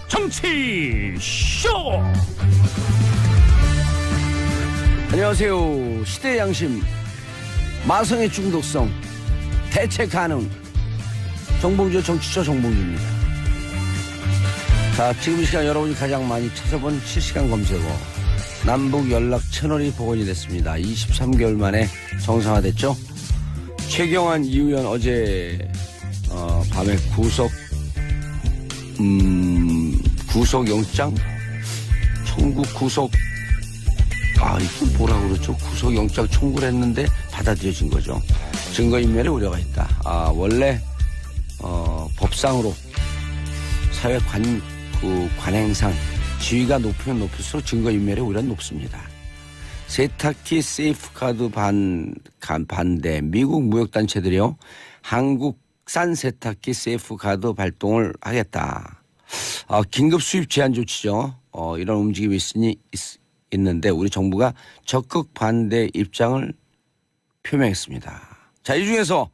정치쇼. 안녕하세요. 시대의 양심, 마성의 중독성, 대체 가능, 정봉주 정치쇼 정봉주입니다. 자, 지금 이 시간 여러분이 가장 많이 찾아본 실시간 검색어 남북 연락 채널이 복원이 됐습니다. 23개월 만에 정상화됐죠. 최경환 이의원 어제 밤에 구속영장 청구 구속 이거 뭐라 그러죠? 구속영장 청구를 했는데 받아들여진 거죠. 증거인멸의 우려가 있다. 원래 법상으로 사회 관행상 지위가 높으면 높을수록 증거인멸의 우려는 높습니다. 세탁기 세이프카드 반대. 미국 무역단체들이요, 한국산 세탁기 세이프카드 발동을 하겠다. 긴급 수입 제한 조치죠. 이런 움직임이 있는데 우리 정부가 적극 반대 입장을 표명했습니다. 자, 이 중에서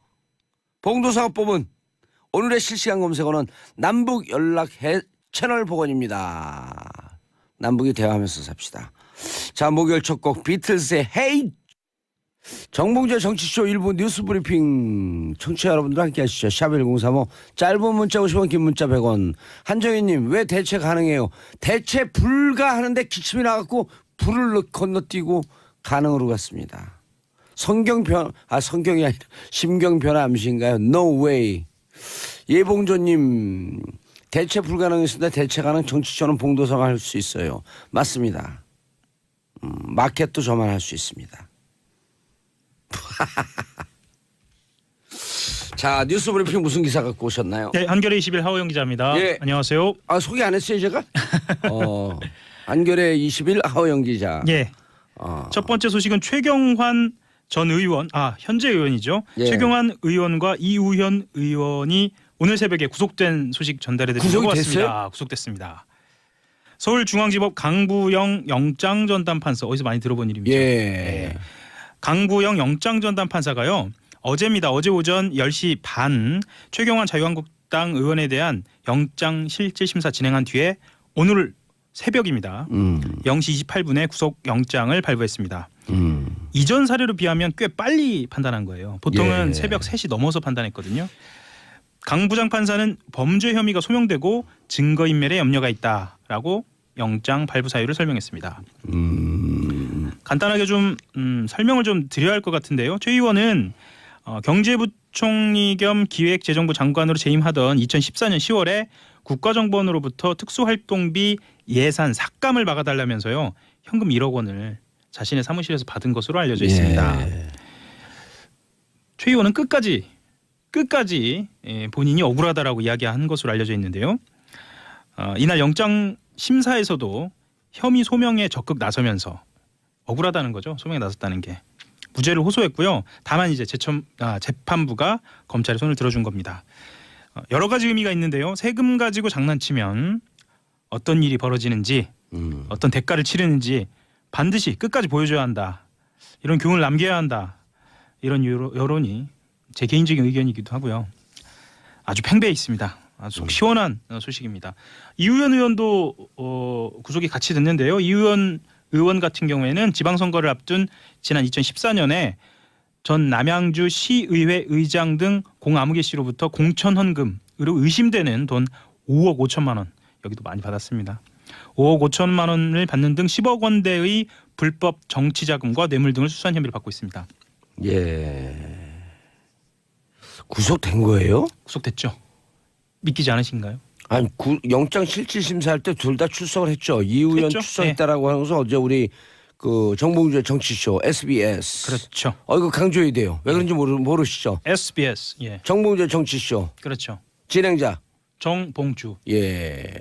봉도사가 뽑은 오늘의 실시간 검색어는 남북 연락 채널 복원입니다. 남북이 대화하면서 삽시다. 자, 목요일 첫 곡 비틀스의 헤이. 정봉재 정치쇼 일부 뉴스 브리핑 청취자 여러분들 함께 하시죠. 샵1035 짧은 문자 50원, 긴 문자 100원. 한정희님, 왜 대체 가능해요? 대체 불가하는데 기침이 나갖고 불을 건너뛰고 가능으로 갔습니다. 성경이 아니라 심경변화 암시인가요? No way. 예봉조님, 대체 불가능했습니다. 대체 가능 정치쇼는 봉도사가 할 수 있어요. 맞습니다. 마켓도 저만 할 수 있습니다. 자, 뉴스 브리핑 무슨 기사 갖고 오셨나요? 네, 한겨레 21 하호영 기자입니다. 예. 안녕하세요. 소개 안 했어요, 제가? 한겨레 21 하호영 기자. 예. 첫 번째 소식은 최경환 전 의원, 현재 의원이죠. 예. 최경환 의원과 이우현 의원이 오늘 새벽에 구속된 소식 전달해드리고 왔습니다. 구속됐습니다. 서울중앙지법 강부영 영장전담 판사, 어디서 많이 들어본 이름이죠. 예. 강부영 영장전담 판사가요, 어제입니다. 어제 오전 10시 반 최경환 자유한국당 의원에 대한 영장실질심사 진행한 뒤에 오늘 새벽입니다. 0시 28분에 구속영장을 발부했습니다. 이전 사례로 비하면 꽤 빨리 판단한 거예요. 보통은 새벽 3시 넘어서 판단했거든요. 강 부장 판사는 범죄 혐의가 소명되고 증거인멸에 염려가 있다라고 영장 발부 사유를 설명했습니다. 간단하게 좀 설명을 좀 드려야 할 것 같은데요. 최 의원은 경제부총리 겸 기획재정부 장관으로 재임하던 2014년 10월에 국가정보원으로부터 특수활동비 예산 삭감을 막아달라면서요, 현금 1억 원을 자신의 사무실에서 받은 것으로 알려져 있습니다. 최 의원은 끝까지 본인이 억울하다라고 이야기한 것으로 알려져 있는데요. 이날 영장 심사에서도 혐의 소명에 적극 나서면서 억울하다는 거죠. 소명에 나섰다는 게. 무죄를 호소했고요. 다만 이제 재판부가 검찰의 손을 들어준 겁니다. 여러 가지 의미가 있는데요. 세금 가지고 장난치면 어떤 일이 벌어지는지, 어떤 대가를 치르는지 반드시 끝까지 보여줘야 한다. 이런 교훈을 남겨야 한다. 이런 여론이 제 개인적인 의견이기도 하고요. 아주 팽배해 있습니다. 아주 속 시원한 소식입니다. 이우현 의원도 구속이 같이 됐는데요. 이우현 의원 같은 경우에는 지방선거를 앞둔 지난 2014년에 전 남양주 시의회 의장 등 공아무개 씨로부터 공천 헌금으로 의심되는 돈 5억 5천만 원, 여기도 많이 받았습니다. 5억 5천만 원을 받는 등 10억 원대의 불법 정치자금과 뇌물 등을 수사한 혐의를 받고 있습니다. 예. 구속된 거예요? 구속됐죠. 믿기지 않으신가요? 아니, 영장 실질심사할 때 둘 다 출석을 했죠. 이우현 출석했다라고 하면서 어제 우리 정봉주의 정치쇼 SBS. 그렇죠. 이거 강조해야 돼요. 왜 그런지 모르시죠? SBS. 예. 정봉주의 정치쇼. 그렇죠. 진행자 정봉주. 예.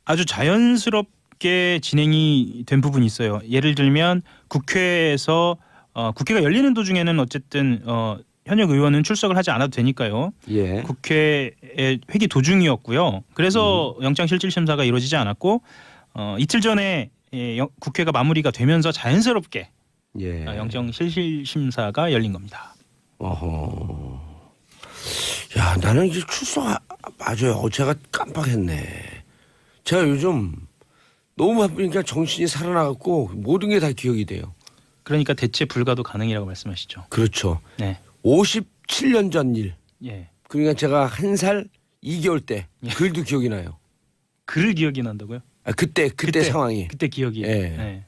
아주 자연스럽게 진행이 된 부분이 있어요. 예를 들면 국회에서 국회가 열리는 도중에는 어쨌든 현역 의원은 출석을 하지 않아도 되니까요. 예. 국회의 회기 도중이었고요. 그래서 영장실질심사가 이루어지지 않았고 이틀 전에 국회가 마무리가 되면서 자연스럽게 영장실질심사가 열린 겁니다. 어허. 야, 나는 이제 출석 맞아요. 제가 깜빡했네. 제가 요즘 너무 바쁘니까 정신이 살아나갖고 모든 게 다 기억이 돼요. 그러니까 대체 불가도 가능이라고 말씀하시죠. 그렇죠. 네. 57년 전 일. 예. 그러니까 제가 1살 2개월 때 글도 기억이 나요. 글을 기억이 난다고요? 아, 그때 상황이. 그때 기억이. 예. 네.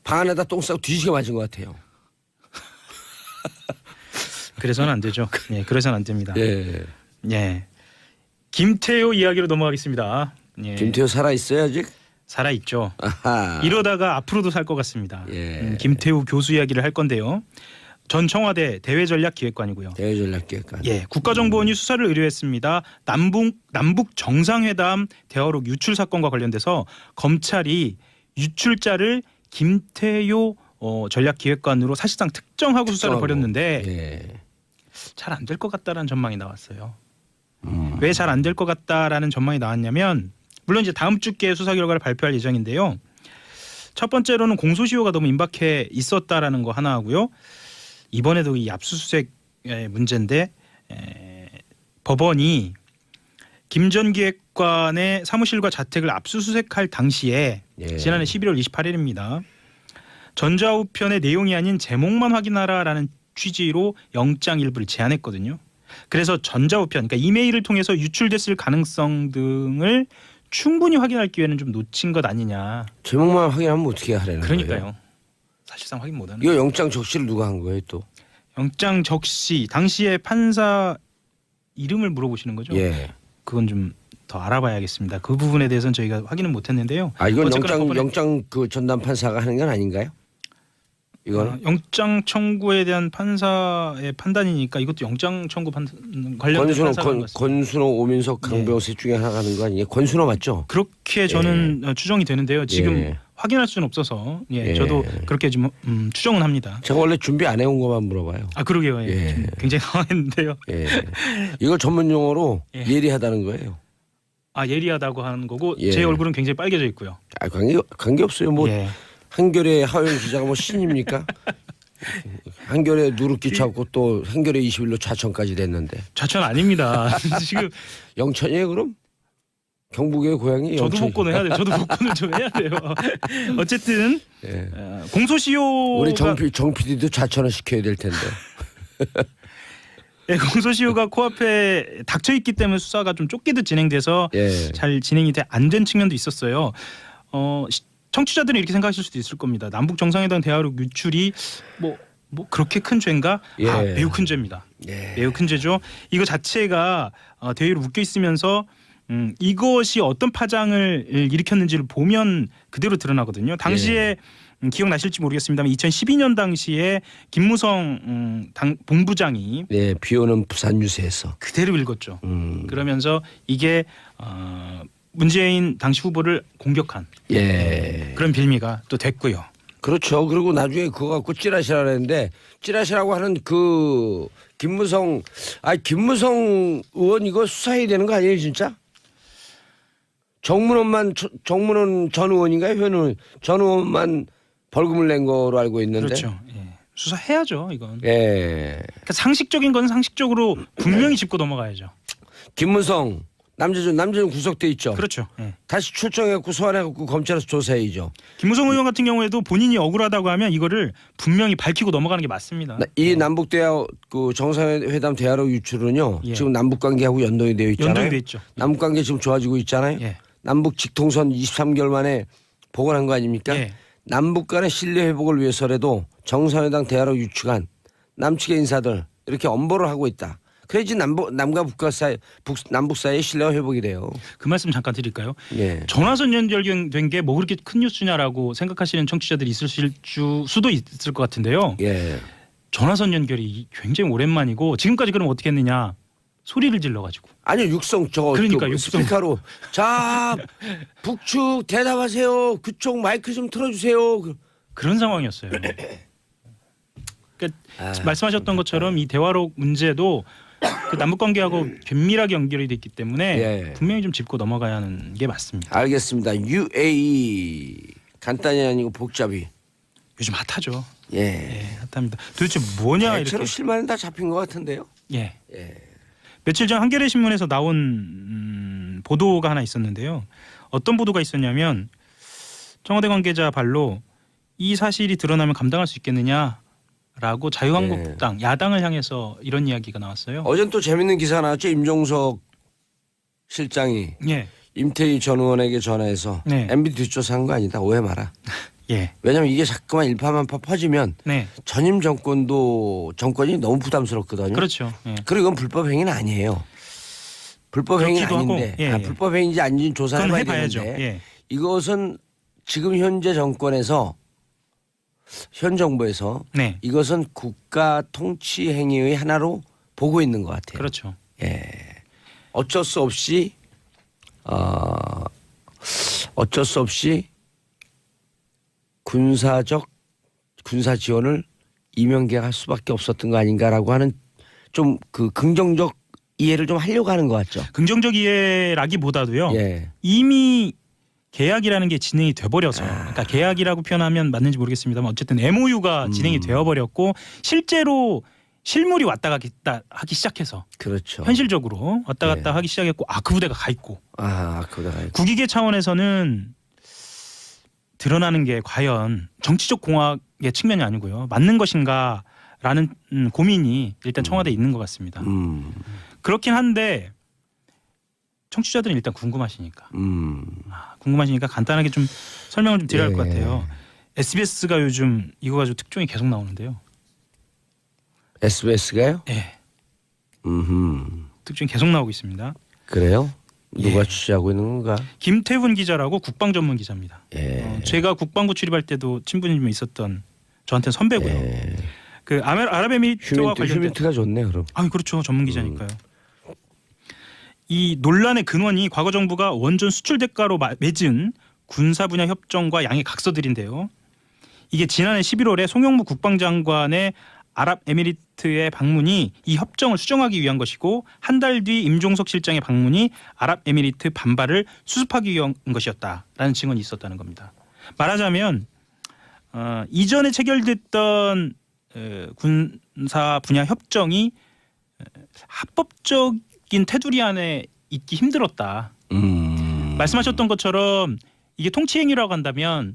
방 안에다 똥 싸고 뒤지게 맞은 것 같아요. 그래서는 안 되죠. 예, 그래서는 안 됩니다. 예. 예. 김태효 이야기로 넘어가겠습니다. 예. 김태호 살아 있어요 아직? 살아 있죠. 아하. 이러다가 앞으로도 살 것 같습니다. 예. 김태우 교수 이야기를 할 건데요. 전 청와대 대외전략기획관이고요. 대외전략기획관. 예, 국가정보원이 수사를 의뢰했습니다. 남북 정상회담 대화록 유출 사건과 관련돼서 검찰이 유출자를 김태효 전략기획관으로 사실상 특정하고 수사를 벌였는데 예. 잘 안 될 것 같다라는 전망이 나왔어요. 왜 잘 안 될 것 같다라는 전망이 나왔냐면 물론 이제 다음 주께 수사 결과를 발표할 예정인데요. 첫 번째로는 공소시효가 너무 임박해 있었다라는 거 하나 하고요. 이번에도 이 압수수색 문제인데 법원이 김 전 기획관의 사무실과 자택을 압수수색할 당시에 예. 지난해 11월 28일입니다. 전자우편의 내용이 아닌 제목만 확인하라라는 취지로 영장 일부를 제안했거든요. 그래서 전자우편, 그러니까 이메일을 통해서 유출됐을 가능성 등을 충분히 확인할 기회는 좀 놓친 것 아니냐. 제목만 확인하면 어떻게 하라는 거예요? 그러니까요. 사실상 확인 못하는. 이거 영장 적시를 누가 한 거예요 또? 영장 적시 당시에 판사 이름을 물어보시는 거죠? 예. 그건 좀 더 알아봐야겠습니다. 그 부분에 대해서는 저희가 확인은 못했는데요. 아 이건 어쨌거나 영장 그 전담 판사가 하는 건 아닌가요? 이거는 영장 청구에 대한 판사의 판단이니까 이것도 영장 청구 관련된 판사가 하는 것 같습니다. 권순호, 오민석, 강병호 셋 중에 하나 가는 거 아니에요? 권순호 맞죠? 그렇게 저는 추정이 되는데요. 지금 예. 확인할 수는 없어서 예. 저도 그렇게 좀 추정은 합니다. 제가 원래 준비 안 해온 것만 물어봐요. 아 그러게요. 예. 예. 좀 굉장히 당황했는데요. 예. 이걸 전문 용어로 예. 예리하다는 거예요. 아 예리하다고 하는 거고 예. 제 얼굴은 굉장히 빨개져 있고요. 아 관계 없어요. 뭐 예. 한겨레 하호영 기자가 뭐 신입니까? 한겨레 누룩기 찾고 또 한겨레 21로 좌천까지 됐는데. 좌천 아닙니다. 지금 영천이에요 그럼? 경북의 고향이 저도 영천이. 복권을 해야 돼요. 저도 복권을 좀 해야 돼요. 어쨌든 예. 공소시효가 우리 정 PD도 좌천을 시켜야 될 텐데. 예, 공소시효가 코앞에 닥쳐 있기 때문에 수사가 좀 쫓기듯 진행돼서 예. 잘 진행이 안 된 측면도 있었어요. 청취자들은 이렇게 생각하실 수도 있을 겁니다. 남북 정상회담 대화록 유출이 뭐 그렇게 큰 죄인가? 예. 아, 매우 큰 죄입니다. 예. 매우 큰 죄죠. 이거 자체가 대외로 묶여 있으면서 이것이 어떤 파장을 일으켰는지를 보면 그대로 드러나거든요. 당시에 기억나실지 모르겠습니다만 2012년 당시에 김무성 본부장이 네, 비오는 부산 유세에서 그대로 읽었죠. 그러면서 이게 문재인 당시 후보를 공격한 예. 그런 빌미가 또 됐고요. 그렇죠. 그리고 나중에 그거 갖고 찌라시라 했는데 찌라시라고 하는 그 김무성 의원 이거 수사해야 되는 거 아니에요 진짜? 정문원 전 의원인가요? 현 의원 전 의원만 벌금을 낸 거로 알고 있는데. 그렇죠. 예. 수사해야죠 이건. 예. 그러니까 상식적인 건 상식적으로 분명히 짚고 넘어가야죠. 김무성 남재준 구속돼 있죠. 그렇죠. 예. 다시 출정해갖고 소환해갖고 검찰에서 조사해야죠. 김무성 의원 같은 경우에도 본인이 억울하다고 하면 이거를 분명히 밝히고 넘어가는 게 맞습니다. 이 남북 대화 그 정상회담 대화록 유출은요. 예. 지금 남북 관계하고 연동이 되어 있잖아요. 연동이 돼 있죠. 남북 관계 지금 좋아지고 있잖아요. 예. 남북 직통선 23개월 만에 복원한 거 아닙니까? 예. 남북 간의 신뢰 회복을 위해서라도 정상회담 대화록 유출한 남측의 인사들 이렇게 엄벌을 하고 있다. 그래야지 남과 북과 사이 남북 사이의 신뢰가 회복이 돼요. 그 말씀 잠깐 드릴까요? 예. 전화선 연결된 게 뭐 그렇게 큰 뉴스냐라고 생각하시는 청취자들이 있을 수도 있을 것 같은데요. 예. 전화선 연결이 굉장히 오랜만이고 지금까지 그럼 어떻게 했느냐? 소리를 질러가지고. 아니요 육성 그러니까 육성. 스피커로 자 북측 대답하세요. 그쪽 마이크 좀 틀어주세요. 그런 상황이었어요. 그러니까 말씀하셨던 것처럼 이 대화록 문제도 그 남북 관계하고 긴밀하게 연결이 돼 있기 때문에 예. 분명히 좀 짚고 넘어가야 하는 게 맞습니다. 알겠습니다. UAE 간단히 아니고 복잡히. 요즘 핫하죠. 예. 예, 핫합니다. 도대체 뭐냐 대체로 이렇게. 실마리는 다 잡힌 것 같은데요. 예. 예. 며칠 전 한겨레 신문에서 나온 보도가 하나 있었는데요. 어떤 보도가 있었냐면 청와대 관계자 발로 이 사실이 드러나면 감당할 수 있겠느냐라고 자유한국당 야당을 향해서 이런 이야기가 나왔어요. 어젠 또 재밌는 기사 나왔죠. 임종석 실장이 예. 임태희 전 의원에게 전화해서 네. MB 뒷조사한 거 아니다. 오해 마라. 예. 왜냐하면 이게 자꾸만 일파만파 퍼지면 네. 전임 정권이 너무 부담스럽거든요. 그렇죠. 예. 그리고 이건 불법 행위는 아니에요. 불법 행위는 그렇기도 아닌데 하고, 예, 예. 불법 행위인지 아닌지 조사를 그건 해봐야 해봐야죠. 되는데 예. 이것은 지금 현재 정권에서 현 정부에서 네. 이것은 국가 통치 행위의 하나로 보고 있는 것 같아요. 그렇죠. 예. 어쩔 수 없이 군사 지원을 이명계가 할 수밖에 없었던 거 아닌가라고 하는 좀 그 긍정적 이해를 좀 하려고 하는 것 같죠. 긍정적 이해라기보다도요. 예. 이미 계약이라는 게 진행이 돼버려서 그러니까 계약이라고 표현하면 맞는지 모르겠습니다만 어쨌든 MOU가 진행이 되어버렸고 실제로 실물이 왔다 갔다 하기 시작해서 그렇죠. 현실적으로 왔다 갔다 예. 하기 시작했고 그 부대가 가 있고 그거다. 국익의 차원에서는 드러나는 게 과연 정치적 공학의 측면이 아니고요. 맞는 것인가라는 고민이 일단 청와대에 있는 것 같습니다. 그렇긴 한데 청취자들은 일단 궁금하시니까 궁금하시니까 간단하게 좀 설명을 좀 드려야 할 것 같아요. SBS가 요즘 이거 가지고 특종이 계속 나오는데요. SBS가요? 예. 음. 특종이 계속 나오고 있습니다. 그래요? 누가 예. 취재하고 있는 건가? 김태훈 기자라고 국방 전문 기자입니다. 예. 제가 국방부 출입할 때도 친분이 좀 있었던 저한테 선배고요. 예. 그 아랍에미리트와 관련된 휴민트가 좋네 그럼. 그렇죠. 전문 기자니까요. 이 논란의 근원이 과거 정부가 원전 수출 대가로 맺은 군사 분야 협정과 양해 각서들인데요. 이게 지난해 11월에 송영무 국방장관의 아랍에미리트의 방문이 이 협정을 수정하기 위한 것이고 한 달 뒤 임종석 실장의 방문이 아랍에미리트 반발을 수습하기 위한 것이었다라는 증언이 있었다는 겁니다. 말하자면 이전에 체결됐던 군사 분야 협정이 합법적인 테두리 안에 있기 힘들었다. 말씀하셨던 것처럼 이게 통치행위라고 한다면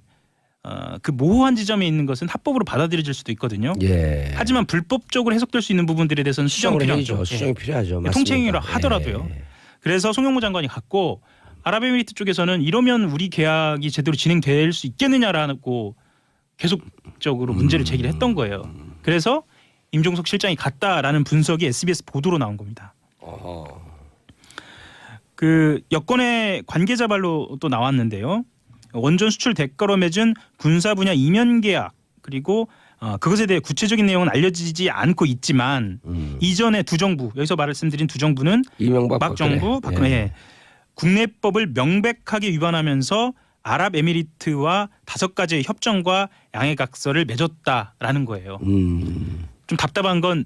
그 모호한 지점에 있는 것은 합법으로 받아들여질 수도 있거든요. 예. 하지만 불법적으로 해석될 수 있는 부분들에 대해서는 수정이 필요하죠. 수정이 필요하죠. 맞습니다. 통치행위라 하더라도요. 예. 그래서 송영무 장관이 갔고 아랍에미리트 쪽에서는 이러면 우리 계약이 제대로 진행될 수 있겠느냐라고 계속적으로 문제를 제기를 했던 거예요. 그래서 임종석 실장이 갔다라는 분석이 SBS 보도로 나온 겁니다. 그 여권의 관계자 발로 또 나왔는데요. 원전 수출 대가로 맺은 군사 분야 이면 계약 그리고 그것에 대해 구체적인 내용은 알려지지 않고 있지만 이전에 두 정부 여기서 말씀드린 두 정부는 이명박 정부 박근혜 예. 국내법을 명백하게 위반하면서 아랍에미리트와 5가지의 협정과 양해각서를 맺었다라는 거예요. 좀 답답한 건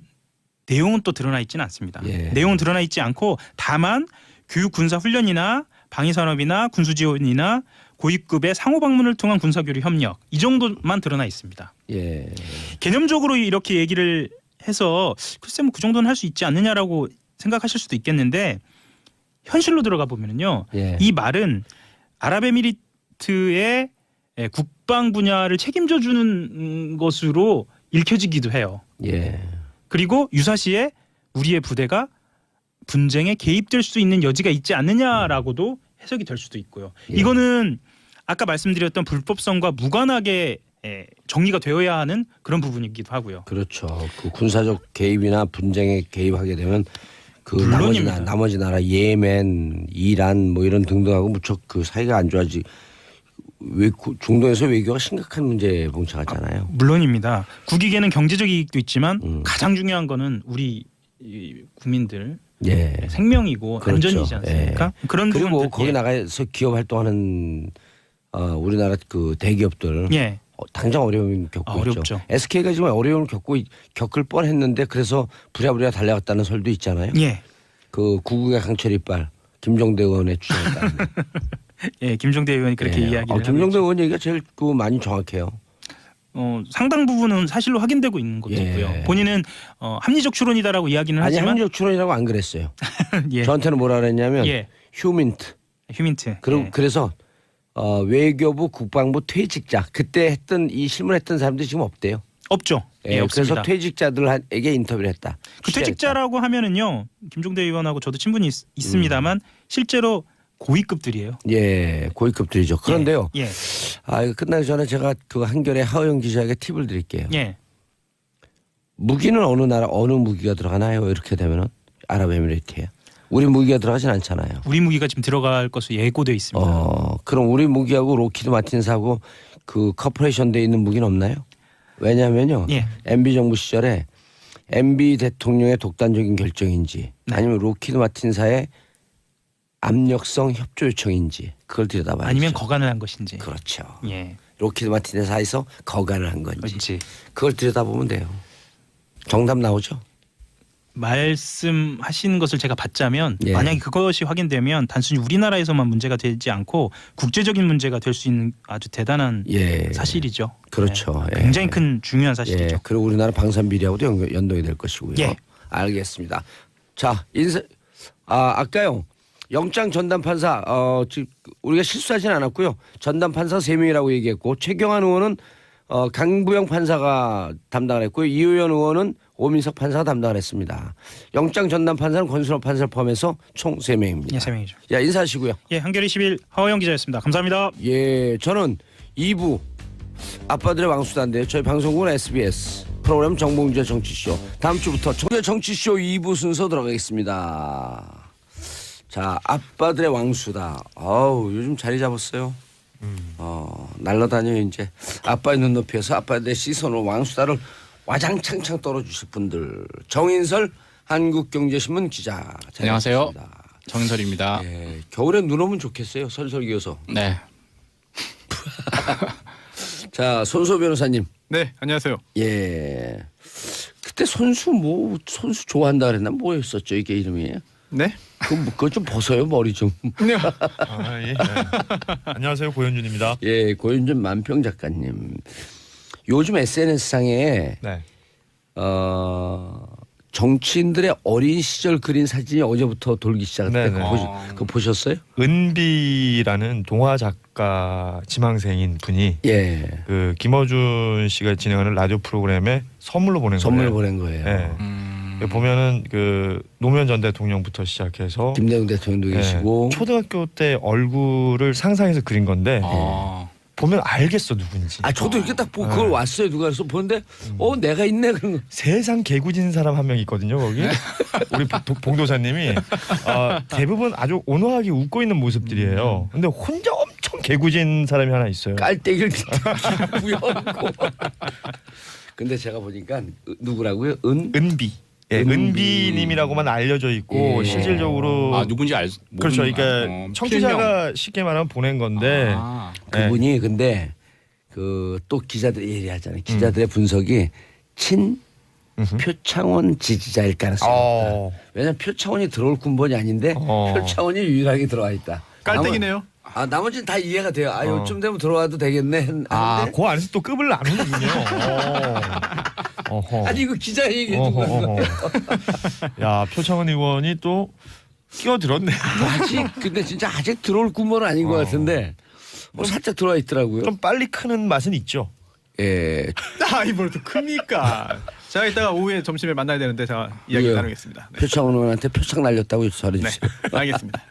내용은 또 드러나 있지는 않습니다. 예. 내용은 드러나 있지 않고 다만 교육 군사 훈련이나 방위산업이나 군수지원이나 고위급의 상호 방문을 통한 군사교류 협력 이 정도만 드러나 있습니다. 예. 개념적으로 이렇게 얘기를 해서 글쎄 뭐 그 정도는 할 수 있지 않느냐라고 생각하실 수도 있겠는데 현실로 들어가 보면은요. 예. 이 말은 아랍에미리트의 국방 분야를 책임져 주는 것으로 읽혀지기도 해요. 예. 그리고 유사시에 우리의 부대가 분쟁에 개입될 수 있는 여지가 있지 않느냐라고도 해석이 될 수도 있고요. 예. 이거는 아까 말씀드렸던 불법성과 무관하게 정리가 되어야 하는 그런 부분이기도 하고요. 그렇죠. 그 군사적 개입이나 분쟁에 개입하게 되면 그 물론입니다. 나머지 나라 예멘, 이란 뭐 이런 등등하고 무척 그 사이가 안 좋아지. 중동에서 외교가 심각한 문제에 봉착하잖아요. 물론입니다. 국익에는 경제적 이익도 있지만 가장 중요한 거는 우리 국민들 예. 생명이고 그렇죠. 안전이지 않습니까? 예. 그런 그리고 부분들 거기 나가서 기업 활동하는 우리나라 그 대기업들 예. 당장 어려움을 겪고 있죠. 어렵죠. SK가 지금 어려움을 겪을 뻔했는데 그래서 부랴부랴 달려갔다는 설도 있잖아요. 예. 그 구국의 강철 이빨 김종대 의원의 주장에 따르면. 예, 김종대 의원이 그렇게 예. 이야기를 김종대 하고 의원 얘기가 제일 그 많이 정확해요. 상당 부분은 사실로 확인되고 있는 것도 예. 있고요. 본인은 합리적 추론이다라고 이야기는 아니 하지만 합리적 추론이라고 안 그랬어요. 예. 저한테는 뭐라 그랬냐면 예. 휴민트 휴민트. 그래서 외교부 국방부 퇴직자 그때 했던 이 실무했던 사람들이 지금 없대요. 없죠. 예, 없습니다. 그래서 퇴직자들에게 인터뷰를 했다. 그 퇴직자라고 하면은요, 김종대 의원하고 저도 친분이 있습니다만 실제로 고위급들이에요. 예, 고위급들이죠. 그런데요. 예. 이거 끝나기 전에 제가 그 한겨레 하호영 기자에게 팁을 드릴게요. 예. 무기는 어느 나라 어느 무기가 들어가나요? 이렇게 되면은 아랍에미리트예요. 우리 무기가 들어가진 않잖아요. 우리 무기가 지금 들어갈 것으로 예고돼 있습니다. 그럼 우리 무기하고 로키드 마틴스하고 그 커퍼레이션 돼 있는 무기는 없나요? 왜냐하면요. 예. MB 정부 시절에 MB 대통령의 독단적인 결정인지 네. 아니면 로키드 마틴사의 압력성 협조 요청인지 그걸 들여다봐야죠. 아니면 거간을 한 것인지. 그렇죠. 예. 로키드 마틴사에서 거간을 한 건지 그렇지. 그걸 들여다보면 돼요. 정답 나오죠. 말씀하시는 것을 제가 받자면 예. 만약에 그것이 확인되면 단순히 우리나라에서만 문제가 되지 않고 국제적인 문제가 될 수 있는 아주 대단한 예. 사실이죠. 그렇죠. 예. 예. 굉장히 큰 중요한 사실이죠. 예. 그리고 우리나라 방산 비리하고도 연동이 될 것이고요. 예. 알겠습니다. 자, 아까요. 영장 전담 판사 지금 우리가 실수하진 않았고요. 전담 판사 3명이라고 얘기했고 최경환 의원은 강부영 판사가 담당을 했고요. 이효연 의원은 오민석 판사가 담당을 했습니다. 영장 전담 판사는 권순호 판사를 포함해서 총 3명입니다. 예, 3명이죠. 야, 인사하시고요. 예, 한겨레 21 하호영 기자였습니다. 감사합니다. 예, 저는 2부 아빠들의 왕수다인데요. 저희 방송국은 SBS 프로그램 정봉주의 정치쇼. 다음 주부터 정치쇼 2부 순서 들어가겠습니다. 자, 아빠들의 왕수다. 요즘 자리 잡았어요. 날라다녀요 이제. 아빠의 눈높이에서 아빠들의 시선으로 왕수다를 와장창창 떨어주실 분들. 정인설 한국경제신문 기자. 안녕하세요. 정인설입니다. 예, 겨울에 눈 오면 좋겠어요. 설설 기어서. 네. 자, 손소 변호사님. 네, 안녕하세요. 예. 그때 손수 좋아한다 그랬나 뭐였었죠 이게 이름이? 네. 그거 좀 벗어요 머리 좀. 예. 안녕하세요, 고현준입니다. 예, 고윤준 만평 작가님. 요즘 SNS 상에 네. 정치인들의 어린 시절 그린 사진이 어제부터 돌기 시작했대. 네네. 그거 보셨어요? 은비라는 동화 작가 지망생인 분이 예. 그 김어준 씨가 진행하는 라디오 프로그램에 선물로 보낸 선물 거예요. 보낸 거예요. 네. 보면은 그 노무현 전 대통령부터 시작해서 김대중 대통령도 계시고. 초등학교 때 얼굴을 상상해서 그린 건데 보면 알겠어 누군지. 저도 이렇게 딱 보고 그걸 왔어요. 누가 그래서 보는데 내가 있네 그런 거. 세상 개구진 사람 한 명 있거든요 거기. 우리 봉도사님이 대부분 아주 온화하게 웃고 있는 모습들이에요. 근데 혼자 엄청 개구진 사람이 하나 있어요. 깔때기를 부여고. 근데 제가 보니까 누구라고요? 은비. 예, 은비님이라고만 알려져 있고 예. 실질적으로 누군지 그렇죠. 그러니까 청취자가 쉽게 말하면 보낸 건데 그분이 근데 그 또 기자들이 얘기하잖아요. 기자들의 분석이 친 표창원 지지자일 가능성이 있다. 왜냐하면 표창원이 들어올 군번이 아닌데 표창원이 유일하게 들어와 있다. 깔때기네요. 나머지는 다 이해가 돼요. 요쯤 되면 들어와도 되겠네. 그 안에서 또 급을 나누는군요. 아니 이거 기자 얘기해 준 거예요. 야, 표창원 의원이 또 끼어들었네. 근데 진짜 아직 들어올 군번은 아닌 것 같은데 살짝 들어와 있더라고요. 좀 빨리 크는 맛은 있죠. 예. 이뭘 또 큽니까? 제가 이따가 오후에 점심에 만나야 되는데 제가 이야기 나누겠습니다. 네. 표창원 의원한테 표창 날렸다고 전해주세요. 알겠습니다.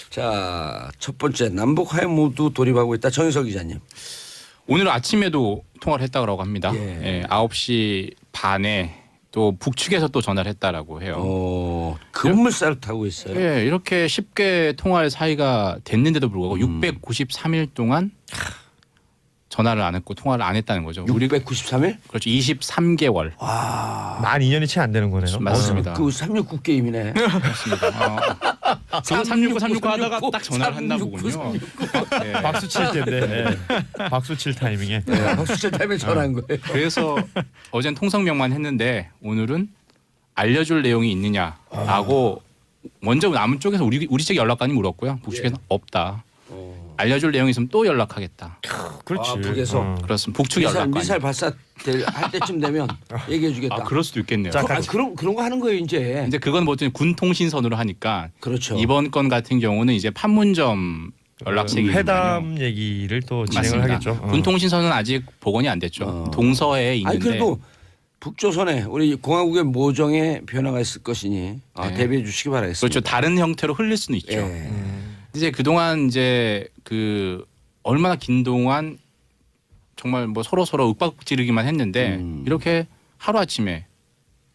자, 첫 번째 남북 화해 모두 돌입하고 있다. 정인석 기자님. 오늘 아침에도 통화를 했다고 합니다. 예. 9시 반에 또 북측에서 또 전화를 했다라고 해요. 급물살을 타고 있어요. 예, 이렇게 쉽게 통화할 사이가 됐는데도 불구하고 693일 동안 전화를 안 했고 통화를 안 했다는 거죠. 693일? 그렇죠. 23개월. 만 2년이 채 안 되는 거네요. 맞습니다. 그 369 게임이네. 맞습니다. 369 하다가 딱 전화를 했나 보군요. 네. 박수 칠 텐데. 박수 칠 타이밍에. 박수철 타임에 전화한 거예요. 그래서 어젠 통성명만 했는데 오늘은 알려줄 내용이 있느냐라고 먼저 남은 쪽에서 우리 측에 연락관이 물었고요. 북측에서 없다. 알려줄 내용이 있으면 또 연락하겠다. 그렇지. 아, 북에서? 그렇습니다. 북측이 연락 거 미사일 발사 할 때쯤 되면 얘기해주겠다. 아, 그럴 수도 있겠네요. 자, 그런 거 하는 거예요 이제. 이제 그건 보통 군 통신선으로 하니까 그렇죠. 이번 건 같은 경우는 이제 판문점 연락책이 회담 얘기를 또 진행을 맞습니다. 하겠죠. 군 통신선은 아직 복원이 안 됐죠. 동서에 있는데. 아니 그래도 북조선에 우리 공화국의 모정에 변화가 있을 것이니 대비해 주시기 바라겠습니다. 그렇죠. 다른 형태로 흘릴 수는 있죠. 예. 이제 그동안 이제 그 얼마나 긴 동안 정말 뭐 서로 윽박지르기만 했는데 이렇게 하루 아침에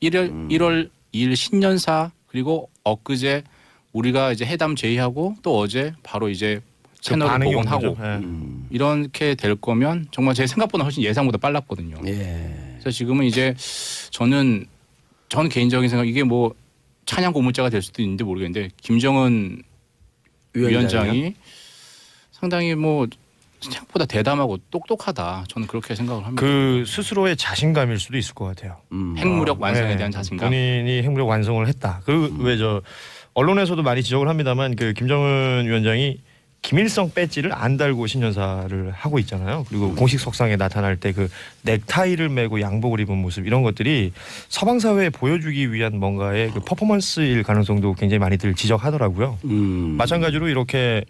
1월 2일 신년사 그리고 엊그제 우리가 이제 회담 제의하고 또 어제 바로 이제 채널을 반응이 온 복원하고 거죠. 예. 이렇게 될 거면 정말 제 생각보다 훨씬 예상보다 빨랐거든요. 예. 그래서 지금은 이제 저는 개인적인 생각 이게 뭐 찬양 고문자가 될 수도 있는데 모르겠는데 김정은 위원장이 상당히 뭐 생각보다 대담하고 똑똑하다. 저는 그렇게 생각을 합니다. 그 스스로의 자신감일 수도 있을 것 같아요. 핵무력 완성에 네. 대한 자신감. 본인이 핵무력 완성을 했다. 그 왜 저 언론에서도 많이 지적을 합니다만 그 김정은 위원장이 김일성 배지를 안 달고 신년사를 하고 있잖아요. 그리고 공식 석상에 나타날 때 그 넥타이를 메고 양복을 입은 모습 이런 것들이 서방 사회에 보여주기 위한 뭔가의 그 퍼포먼스일 가능성도 굉장히 많이들 지적하더라고요. 마찬가지로 이렇게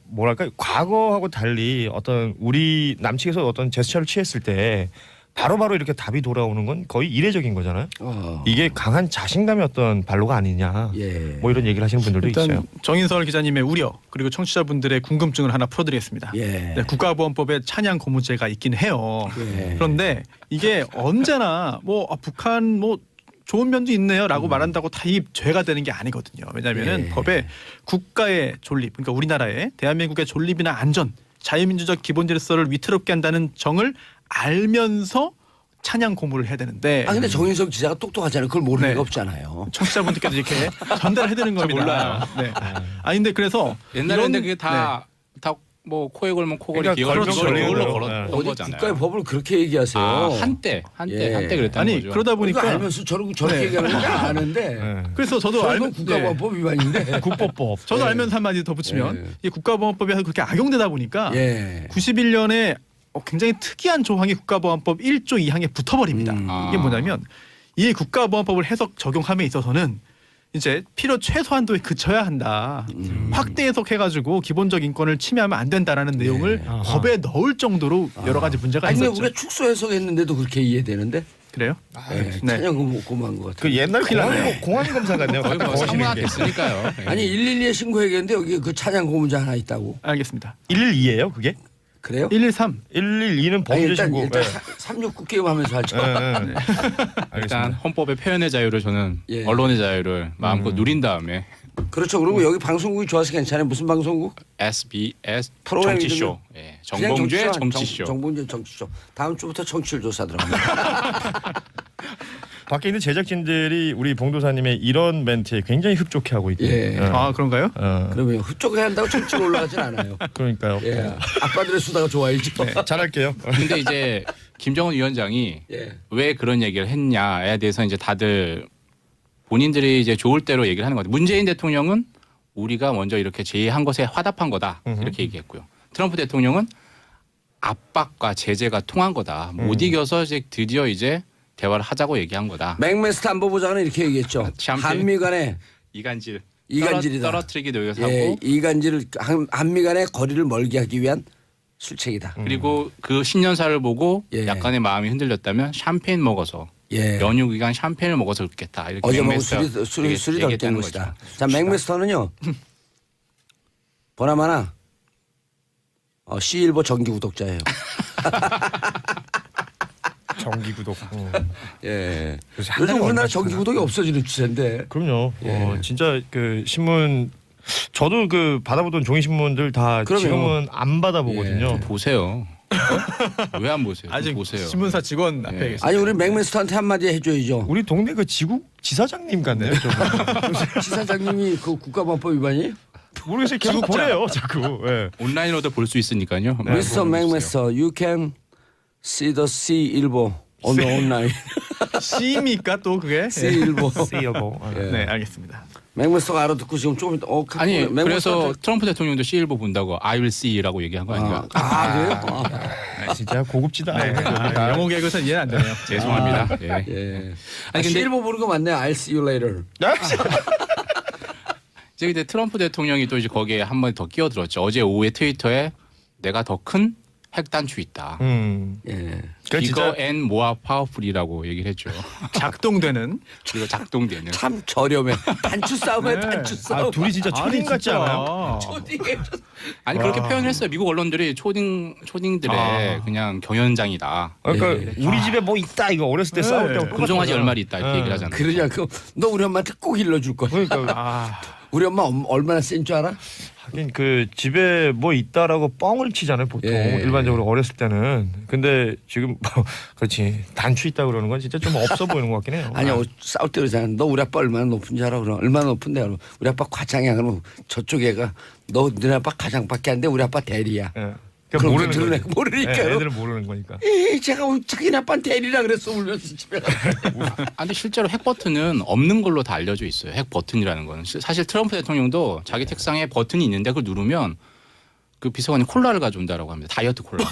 뭐랄까 과거하고 달리 어떤 우리 남측에서 어떤 제스처를 취했을 때 바로바로 이렇게 답이 돌아오는 건 거의 이례적인 거잖아요. 이게 강한 자신감의 어떤 발로가 아니냐. 예. 뭐 이런 얘기를 하시는 분들도 일단 있어요. 정인설 기자님의 우려 그리고 청취자분들의 궁금증을 하나 풀어드리겠습니다. 예. 네, 국가보안법에 찬양 고무죄가 있긴 해요. 예. 그런데 이게 언제나 뭐 북한 뭐 좋은 면도 있네요라고 말한다고 다 이 죄가 되는 게 아니거든요. 왜냐하면은 예. 법에 국가의 존립, 그러니까 우리나라의 대한민국의 존립이나 안전, 자유민주적 기본 질서를 위태롭게 한다는 정을 알면서 찬양 고무를 해야 되는데. 아 근데 정인석 기자가 똑똑하잖아요. 그걸 모를 네. 리가 없잖아요. 청취자분들께도 이렇게 전달해 드리는 겁니다. 몰라요. 네. 아 근데 그래서 옛날에는 이런- 그게 다 뭐 코에 걸면 코걸이 그러니까 기걸로 걸면 그걸로 걸리는 걸었던 어디 거잖아요. 국가의 법을 그렇게 얘기하세요. 한때 예. 그랬다는 아니 거죠. 그러다 그러니까 보니까 알면서 저렇게 네. 얘기하는 게 아는데. 네. 그래서 저도 저는 알면 국가보안법 위반인데. 국보법. 저도 예. 알면서 한마디 더 붙이면 예. 이 국가보안법이 그렇게 악용되다 보니까 예. 91년에 굉장히 특이한 조항이 국가보안법 1조 2항에 붙어버립니다. 이게 뭐냐면 이 국가보안법을 해석 적용함에 있어서는 이제 필요 최소한도에 그쳐야 한다. 확대 해석해가지고 기본적 인권을 침해하면 안 된다라는 내용을 법에 넣을 정도로 여러 가지 문제가 아니 근데 있었죠. 우리가 축소 해석했는데도 그렇게 이해되는데. 그래요? 예. 네. 찬양 고무한 것 같아요. 그 옛날 공안 검사 같네요. 거의 뭐 거시는 게. 상문학됐으니까요. 아니 112에 신고해야겠는데 여기 그 찬양 고문자 하나 있다고. 알겠습니다. 112예요, 그게? 그래요? 113. 112는 아니, 범죄 일단 신고. 369 게임 하면서 하죠. 일단 알겠습니다. 헌법의 표현의 자유를 저는 예. 언론의 자유를 마음껏 누린 다음에 그렇죠. 그리고 여기 방송국이 좋아서 괜찮아요. 무슨 방송국? SBS 프로그램 정치쇼, 이름은 예, 그냥 정봉주의 정치쇼, 정치쇼. 정봉주의 정치쇼. 다음 주부터 청취율 조사 들어갑니다. 밖에 있는 제작진들이 우리 봉도사님의 이런 멘트에 굉장히 흡족해하고 있대요. 예. 아 그런가요? 그러면 흡족해 한다고 청취율 올라가진 않아요. 그러니까요. 예. 아빠들의 수다가 좋아야죠. 잘할게요. 근데 이제 김정은 위원장이 예. 왜 그런 얘기를 했냐에 대해서 이제 다들 본인들이 이제 좋을 대로 얘기를 하는 거죠. 문재인 대통령은 우리가 먼저 이렇게 제의한 것에 화답한 거다 이렇게 얘기했고요. 트럼프 대통령은 압박과 제재가 통한 거다. 못 이겨서 이제 드디어 이제 대화를 하자고 얘기한 거다. 맥메스터 안보부장은 이렇게 얘기했죠. 샴페인. 한미 간의 이간질. 이간질이다. 떨어뜨리기 노력하고 예, 이간질을 한미 간의 거리를 멀게 하기 위한 술책이다. 그리고 그 신년사를 보고 예. 약간의 마음이 흔들렸다면 샴페인 먹어서 예. 연휴 기간 샴페인을 먹어서 그렇겠다. 이렇게 어제 먹은 맥메스터 술이 덜 깬 얘기했다는 것이다. 거죠. 자, 맥메스터는요. 보나마나 C일보 정기 구독자예요. 정기 구독. 예. 그래서 한 요즘 달에 우리나라 얼마씩 정기 구독이 없어지는 추세인데. 그럼요. 예. 진짜 그 신문 저도 그 받아보던 종이 신문들 다 그럼요. 지금은 안 받아보거든요. 예. 보세요. 왜 안 보세요? 아직 보세요. 신문사 직원 앞에 계십니다. 아니 우리 맥메스터한테 한마디 해줘야죠. 우리 동네 그 지국 지사장님 같네요. 좀. 지사장님이 그 국가보안법 위반이에요? 모르겠어요. 계속 보내요. 자꾸. 예. 온라인으로도 볼 수 있으니까요. Mr. 맥메스터, you can see the C일보 on the online. C입니까 또 그게? C일보. 세이버. 예. 네 알겠습니다. 맥메스터가 알아듣고 지금 조금 아니 맥메스터한테- 그래서 트럼프 대통령도 C1보 본다고 I will see라고 얘기한 거 아닌가? 그래요? 진짜 고급지다. 영어 개그에서는 이해 안 되네요. 죄송합니다. 예. 예. 아니 근데 실버 보는 거 맞네. I'll see you later. 이제 근데 트럼프 대통령이 또 이제 거기에 한 번 더 끼어들었죠. 어제 오후에 트위터에 내가 더 큰 핵단추 있다. 예. 그 비거 진짜 앤 모아 파워풀이라고 얘기를 했죠. 작동되는. 그리고 작동되는. 참 저렴해. 단추 싸움에 단추 싸움. 둘이 진짜 초딩 같지 않아요? 초딩에 아니 그렇게 표현을 했어요. 미국 언론들이 초딩들의 그냥 경연장이다. 그러니까 우리 집에 뭐 있다 이거 어렸을 때 싸울 때하고 금송아지 똑같잖아. 10마리 있다 이렇게 얘기를 하잖아요. 그러냐 너 우리 엄마한테 꼭 일러줄 거야. 그러니까 우리 엄마 얼마나 센 줄 알아? 하긴 그 집에 뭐 있다라고 뻥을 치잖아요 보통 예. 일반적으로 어렸을 때는. 근데 지금 뭐 그렇지 단추 있다 그러는 건 진짜 좀 없어 보이는 것 같긴 해요. 아니 싸울 때 그러잖아. 너 우리 아빠 얼마나 높은지 알아? 그럼 얼마나 높은데? 그러면 우리 아빠 과장이야. 그러면 저쪽 애가 너 너네 아빠 과장밖에 안 돼. 우리 아빠 대리야. 예. 그럼 모르는 들은 거지. 애가 모르니까. 예, 애들은 모르는 거니까. 에이, 제가 자기네 아빠 대리라 그랬어 울면서 집에. 아, 근데 실제로 핵 버튼은 없는 걸로 다 알려져 있어요. 핵 버튼이라는 거는 사실 트럼프 대통령도 자기 책상에 버튼이 있는데 그걸 누르면 그 비서관이 콜라를 가져온다라고 합니다. 다이어트 콜라.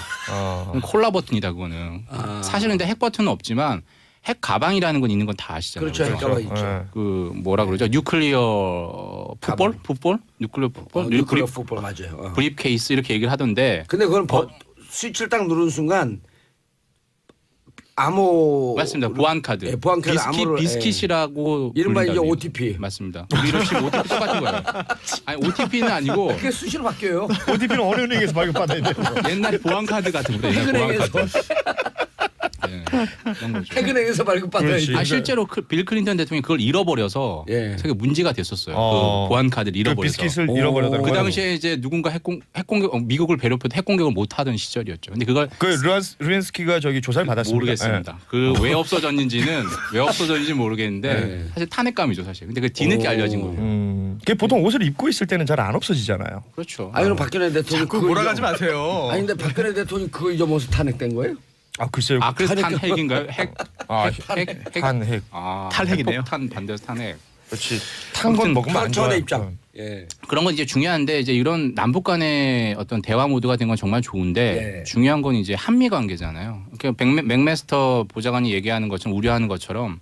콜라 버튼이다 그거는. 사실은 근데 핵 버튼은 없지만 핵 가방이라는 건 있는 건 다 아시잖아요. 그렇죠. 그죠? 핵가방 있죠. 그 뭐라 그러죠? 뉴클리어 풋볼? 풋볼? 뉴클리어 풋볼? 뉴클리어 풋볼 맞아요. 브리프 케이스 이렇게 얘기를 하던데 근데 그건 스위치를 딱 누르는 순간 암호 맞습니다. 보안 카드. 예, 보안 카드 암호를 비스킷이라고 이른바 이제 부른다고요. OTP. 맞습니다. 우리로 치면 OTP 똑같은 거예요. 아니 OTP는 아니고 그게 수시로 바뀌어요. OTP는 어느 은행에서 발급받아야 돼? 옛날에 보안 카드 같은 거. 옛날 보안 해근행에서 카드. 네, 그런 거죠. 해근행에서 발급받아야 그렇지. 돼. 아 실제로 빌 클린턴 대통령이 그걸 잃어버려서 예. 되게 문제가 됐었어요. 어. 그 보안 카드를 그 잃어버려서. 비스킷을 오. 잃어버렸다는 그 거예요. 당시에 이제 누군가 핵공격 미국을 괴롭혀도 핵공격을 못 하던 시절이었죠. 근데 그걸 그 르완스키가 저기 조사를 받았습니다. 모르겠습니다. 그 왜 없어졌는지는 왜 없어졌는지 모르겠는데 네. 사실 탄핵감이죠 사실. 근데 그 뒤늦게 오. 알려진 거예요. 그게 보통 옷을 입고 있을 때는 잘 안 없어지잖아요. 그렇죠. 아니 그럼 박근혜 대통령 자꾸 몰아가지 마세요. 아니 근데 박근혜 대통령 그거 잊어먹어서 탄핵된 거예요? 아 글쎄요. 아 그래서 탄핵인가요? 핵. 탄핵. 아, 탈핵이네요. 탄 반대로 탄핵. 그렇지. 탄 건 아무튼 먹으면 안 청와대 좋아. 입장. 예. 그런 건 이제 중요한데 이제 이런 남북 간의 어떤 대화 모드가 된 건 정말 좋은데 예. 중요한 건 이제 한미 관계잖아요. 그러니까 맥메스터 보좌관이 얘기하는 것처럼 우려하는 것처럼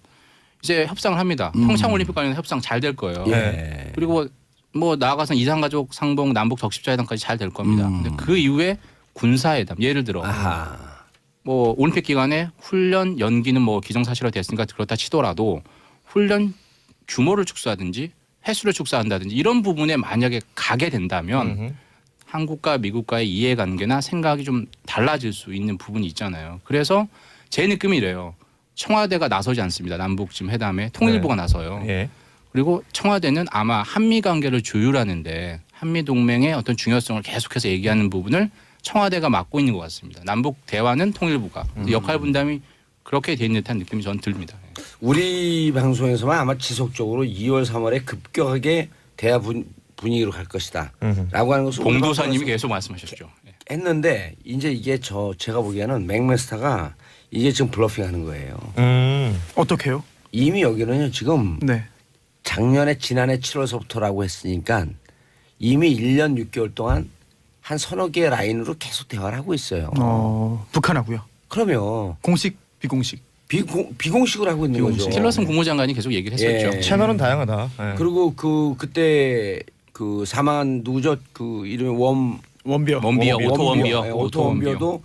이제 협상을 합니다. 평창 올림픽 관련 협상 잘 될 거예요. 예. 그리고 뭐 나아가서 이산가족 상봉 남북 적십자회담까지 잘 될 겁니다. 근데 그 이후에 군사회담 예를 들어 아하. 뭐 올림픽 기간에 훈련 연기는 뭐 기정사실화 됐으니까 그렇다 치더라도 훈련 규모를 축소하든지 횟수를 축소한다든지 이런 부분에 만약에 가게 된다면 한국과 미국과의 이해관계나 생각이 좀 달라질 수 있는 부분이 있잖아요. 그래서 제 느낌이 이래요. 청와대가 나서지 않습니다. 남북 지금 회담에 통일부가 나서요. 예. 그리고 청와대는 아마 한미 관계를 조율하는데 한미 동맹의 어떤 중요성을 계속해서 얘기하는 부분을 청와대가 맡고 있는 것 같습니다. 남북 대화는 통일부가 역할 분담이 그렇게 돼 있는 듯한 느낌이 저는 듭니다. 우리 방송에서만 아마 지속적으로 2월 3월에 급격하게 대화 분위기로 갈 것이다. 라고 하는 것을 우리 봉도사님이 방송에서 계속 말씀하셨죠. 예. 했는데 이제 이게 제가 보기에는 맥메스터가 이게 지금 블러핑하는 거예요. 어떻게요? 이미 여기는요 지금 네. 지난해 7월서부터라고 했으니까 이미 1년 6개월 동안 한 서너 개의 라인으로 계속 대화를 하고 있어요. 북한하고요. 그러면 공식 비공식. 비공식으로 하고 있는 거죠. 틸러슨 국무장관이 계속 얘기를 했었죠. 예. 채널은 다양하다. 예. 그리고 그때 그 사망한 누구죠? 그 이름이 원비어. 원비어, 오토 원비어. 예, 오토 원비어도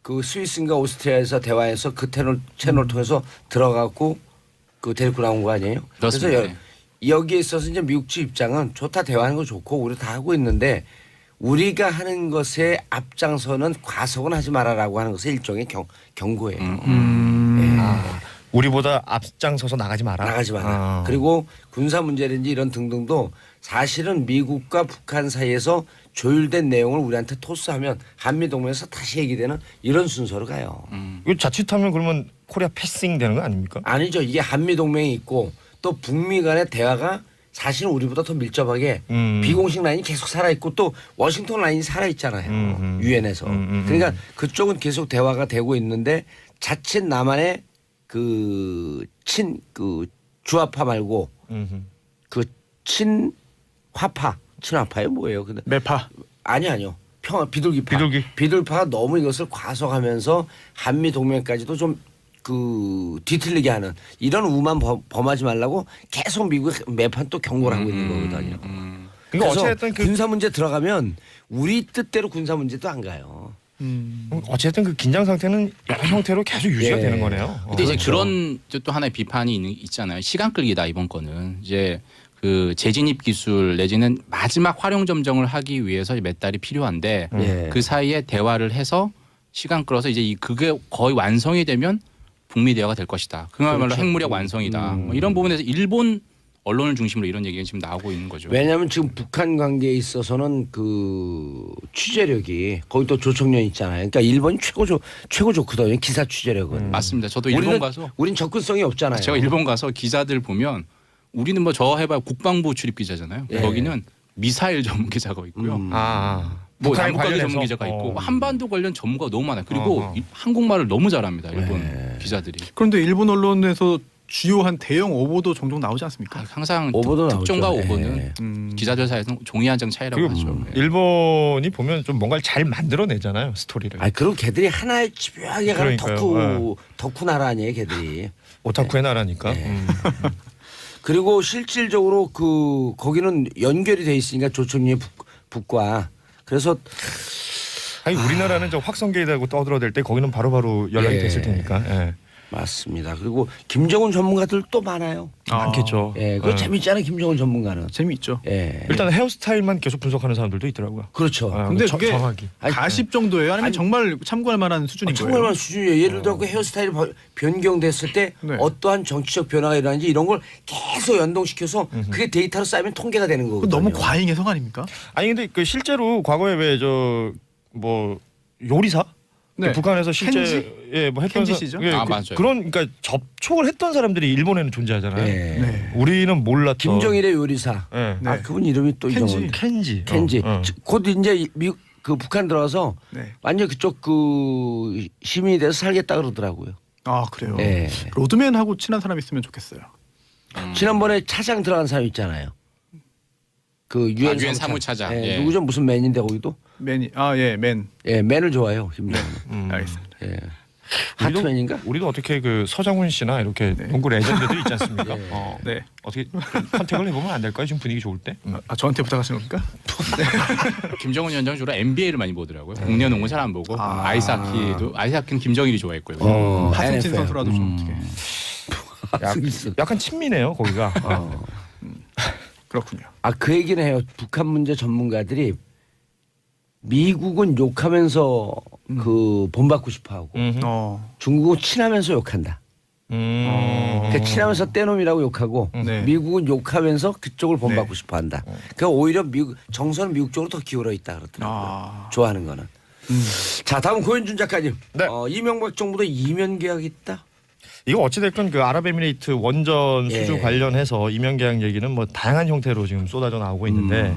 그 스위스인가 오스트리아에서 대화해서 그 채널 통해서 들어가고 그 데리고 나온 거 아니에요? 그렇습니다. 그래서 여기에 있어서 이제 미국 측 입장은 좋다 대화하는 거 좋고 우리 다 하고 있는데 우리가 하는 것에 앞장서는 과속은 하지 마라라고 하는 것은 일종의 경고예요. 예. 우리보다 앞장서서 나가지 마라. 나가지 마라. 그리고 군사 문제든지 이런 등등도 사실은 미국과 북한 사이에서 조율된 내용을 우리한테 토스하면 한미동맹에서 다시 얘기되는 이런 순서로 가요. 이거 자칫하면 그러면 코리아 패싱 되는 거 아닙니까? 아니죠. 이게 한미동맹이 있고 또 북미 간의 대화가 사실은 우리보다 더 밀접하게 비공식 라인이 계속 살아있고 또 워싱턴 라인이 살아있잖아요. 유엔에서. 그러니까 그쪽은 계속 대화가 되고 있는데 자칫 남한의 그 주합파 말고 그 친화파요 뭐예요? 근데 매파. 아니요. 비둘기파. 비둘기파가 너무 이것을 과속하면서 한미 동맹까지도 좀 그 뒤틀리게 하는 이런 우만 범하지 말라고 계속 미국이 매판 또 경고를 하고 있는 거거든요. 그러니까 그래서 어쨌든 군사 문제 들어가면 우리 뜻대로 군사 문제도 안 가요. 어쨌든 그 긴장 상태는 이런 형태로 계속 유지가 예. 되는 거네요. 근데 이제 그렇죠. 그런 또 하나의 비판이 있잖아요. 시간 끌기다 이번 거는 이제 그 재진입 기술 내지는 마지막 활용 점정을 하기 위해서 몇 달이 필요한데 예. 그 사이에 대화를 해서 시간 끌어서 이제 그게 거의 완성이 되면 북미 대화가 될 것이다. 그야말로 그렇죠. 핵무력 완성이다. 뭐 이런 부분에서 일본 언론을 중심으로 이런 얘기가 지금 나오고 있는 거죠. 왜냐하면 지금 북한 관계에 있어서는 그 취재력이 거기 또 조청년 있잖아요. 그러니까 일본이 최고 좋거든요. 기사 취재력은. 맞습니다. 저도 일본 가서 우린 접근성이 없잖아요. 제가 일본 가서 기자들 보면 우리는 뭐 저 해봐야 국방부 출입 기자잖아요. 예. 거기는 미사일 전문 기자가 있고요. 뭐 북한에 남북관계 관련해서? 전문 기자가 있고 한반도 관련 전문가가 너무 많아요. 그리고 한국말을 너무 잘합니다. 일본 기자들이. 그런데 일본 언론에서 주요한 대형 오보도 종종 나오지 않습니까? 항상 오보도 특종과 나오죠. 오보는 기자들 사이에서는 종이 한 장 차이라고 그리고 하죠. 예. 일본이 보면 좀 뭔가를 잘 만들어내잖아요 스토리를. 아 그럼 걔들이 하나의 집요하게 가는 그러니까요. 덕후 나라 아니에요, 걔들이. 오타쿠의 나라니까. 네. 그리고 실질적으로 그 거기는 연결이 돼 있으니까 조총리의 북과 그래서 아니 우리나라는 저 확성기다고 떠들어댈 때 거기는 바로바로 연락이 예. 됐을 테니까. 예. 맞습니다. 그리고 김정은 전문가들 또 많아요. 많겠죠. 예, 그거 재밌잖아요, 김정은 전문가는. 재미있죠. 예, 일단 헤어스타일만 계속 분석하는 사람들도 있더라고요. 그렇죠. 근데 그게 정확히. 아니, 가십 정도예요? 아니면 아니, 정말 참고할 만한 수준인 거예요? 정말 수준이에요. 예를 들어 그 헤어스타일이 변경됐을 때 네. 어떠한 정치적 변화가 일어나는지 이런 걸 계속 연동시켜서 그게 데이터로 쌓이면 통계가 되는 그건 거거든요. 너무 과잉 해석 아닙니까? 아니 근데 그 실제로 과거에 왜 저 뭐 요리사 네. 북한에서 실제 켄지? 뭐 했던 켄지 씨죠? 맞아요. 그런 그러니까 접촉을 했던 사람들이 일본에는 존재하잖아요. 예. 네. 우리는 몰랐던 김정일의 요리사. 예. 네. 아 그분 이름이 또 켄지. 이정은. 켄지. 켄지. 어. 곧 이제 미국 그 북한 들어와서 네. 완전 그쪽 그 시민이 돼서 살겠다 그러더라고요. 아 그래요. 예. 로드맨하고 친한 사람 있으면 좋겠어요. 지난번에 차장 들어간 사람 있잖아요. 그 유엔 유엔 사무차장. 예. 예. 누구죠? 무슨 맨인데 거기도? 맨. 예, 맨을 좋아해요. 김정은. 알겠습니다. 예. 하트맨인가? 우리도 어떻게 그 서장훈 씨나 이렇게 농구 레전드들 있지 않습니까? 네. 네. 어떻게 컨택을 해보면 안 될까요? 지금 분위기 좋을 때. 아 저한테 부탁하시는 겁니까? 김정은 위원장은 주로 NBA를 많이 보더라고요. 국내 농구 잘 안 보고 아. 아이스하키는 김정일이 좋아했고요. 하승진 NFL. 선수라도 좀 어떻게. 약간 친미네요 거기가. 그렇군요. 아, 그 얘기는 해요. 북한 문제 전문가들이 미국은 욕하면서 그 본받고 싶어 하고 중국은 친하면서 욕한다. 그러니까 친하면서 떼놈이라고 욕하고 네. 미국은 욕하면서 그쪽을 본받고 네. 싶어 한다. 그러니까 오히려 미국 정서는 미국 쪽으로 더 기울어 있다 그러더라고요. 아. 좋아하는 거는. 자, 다음 고현준 작가님. 네. 이명박 정부도 이면 계약 있다. 이거 어찌됐건 그 아랍에미레이트 원전 수주 예. 관련해서 이면 계약 얘기는 뭐 다양한 형태로 지금 쏟아져 나오고 있는데,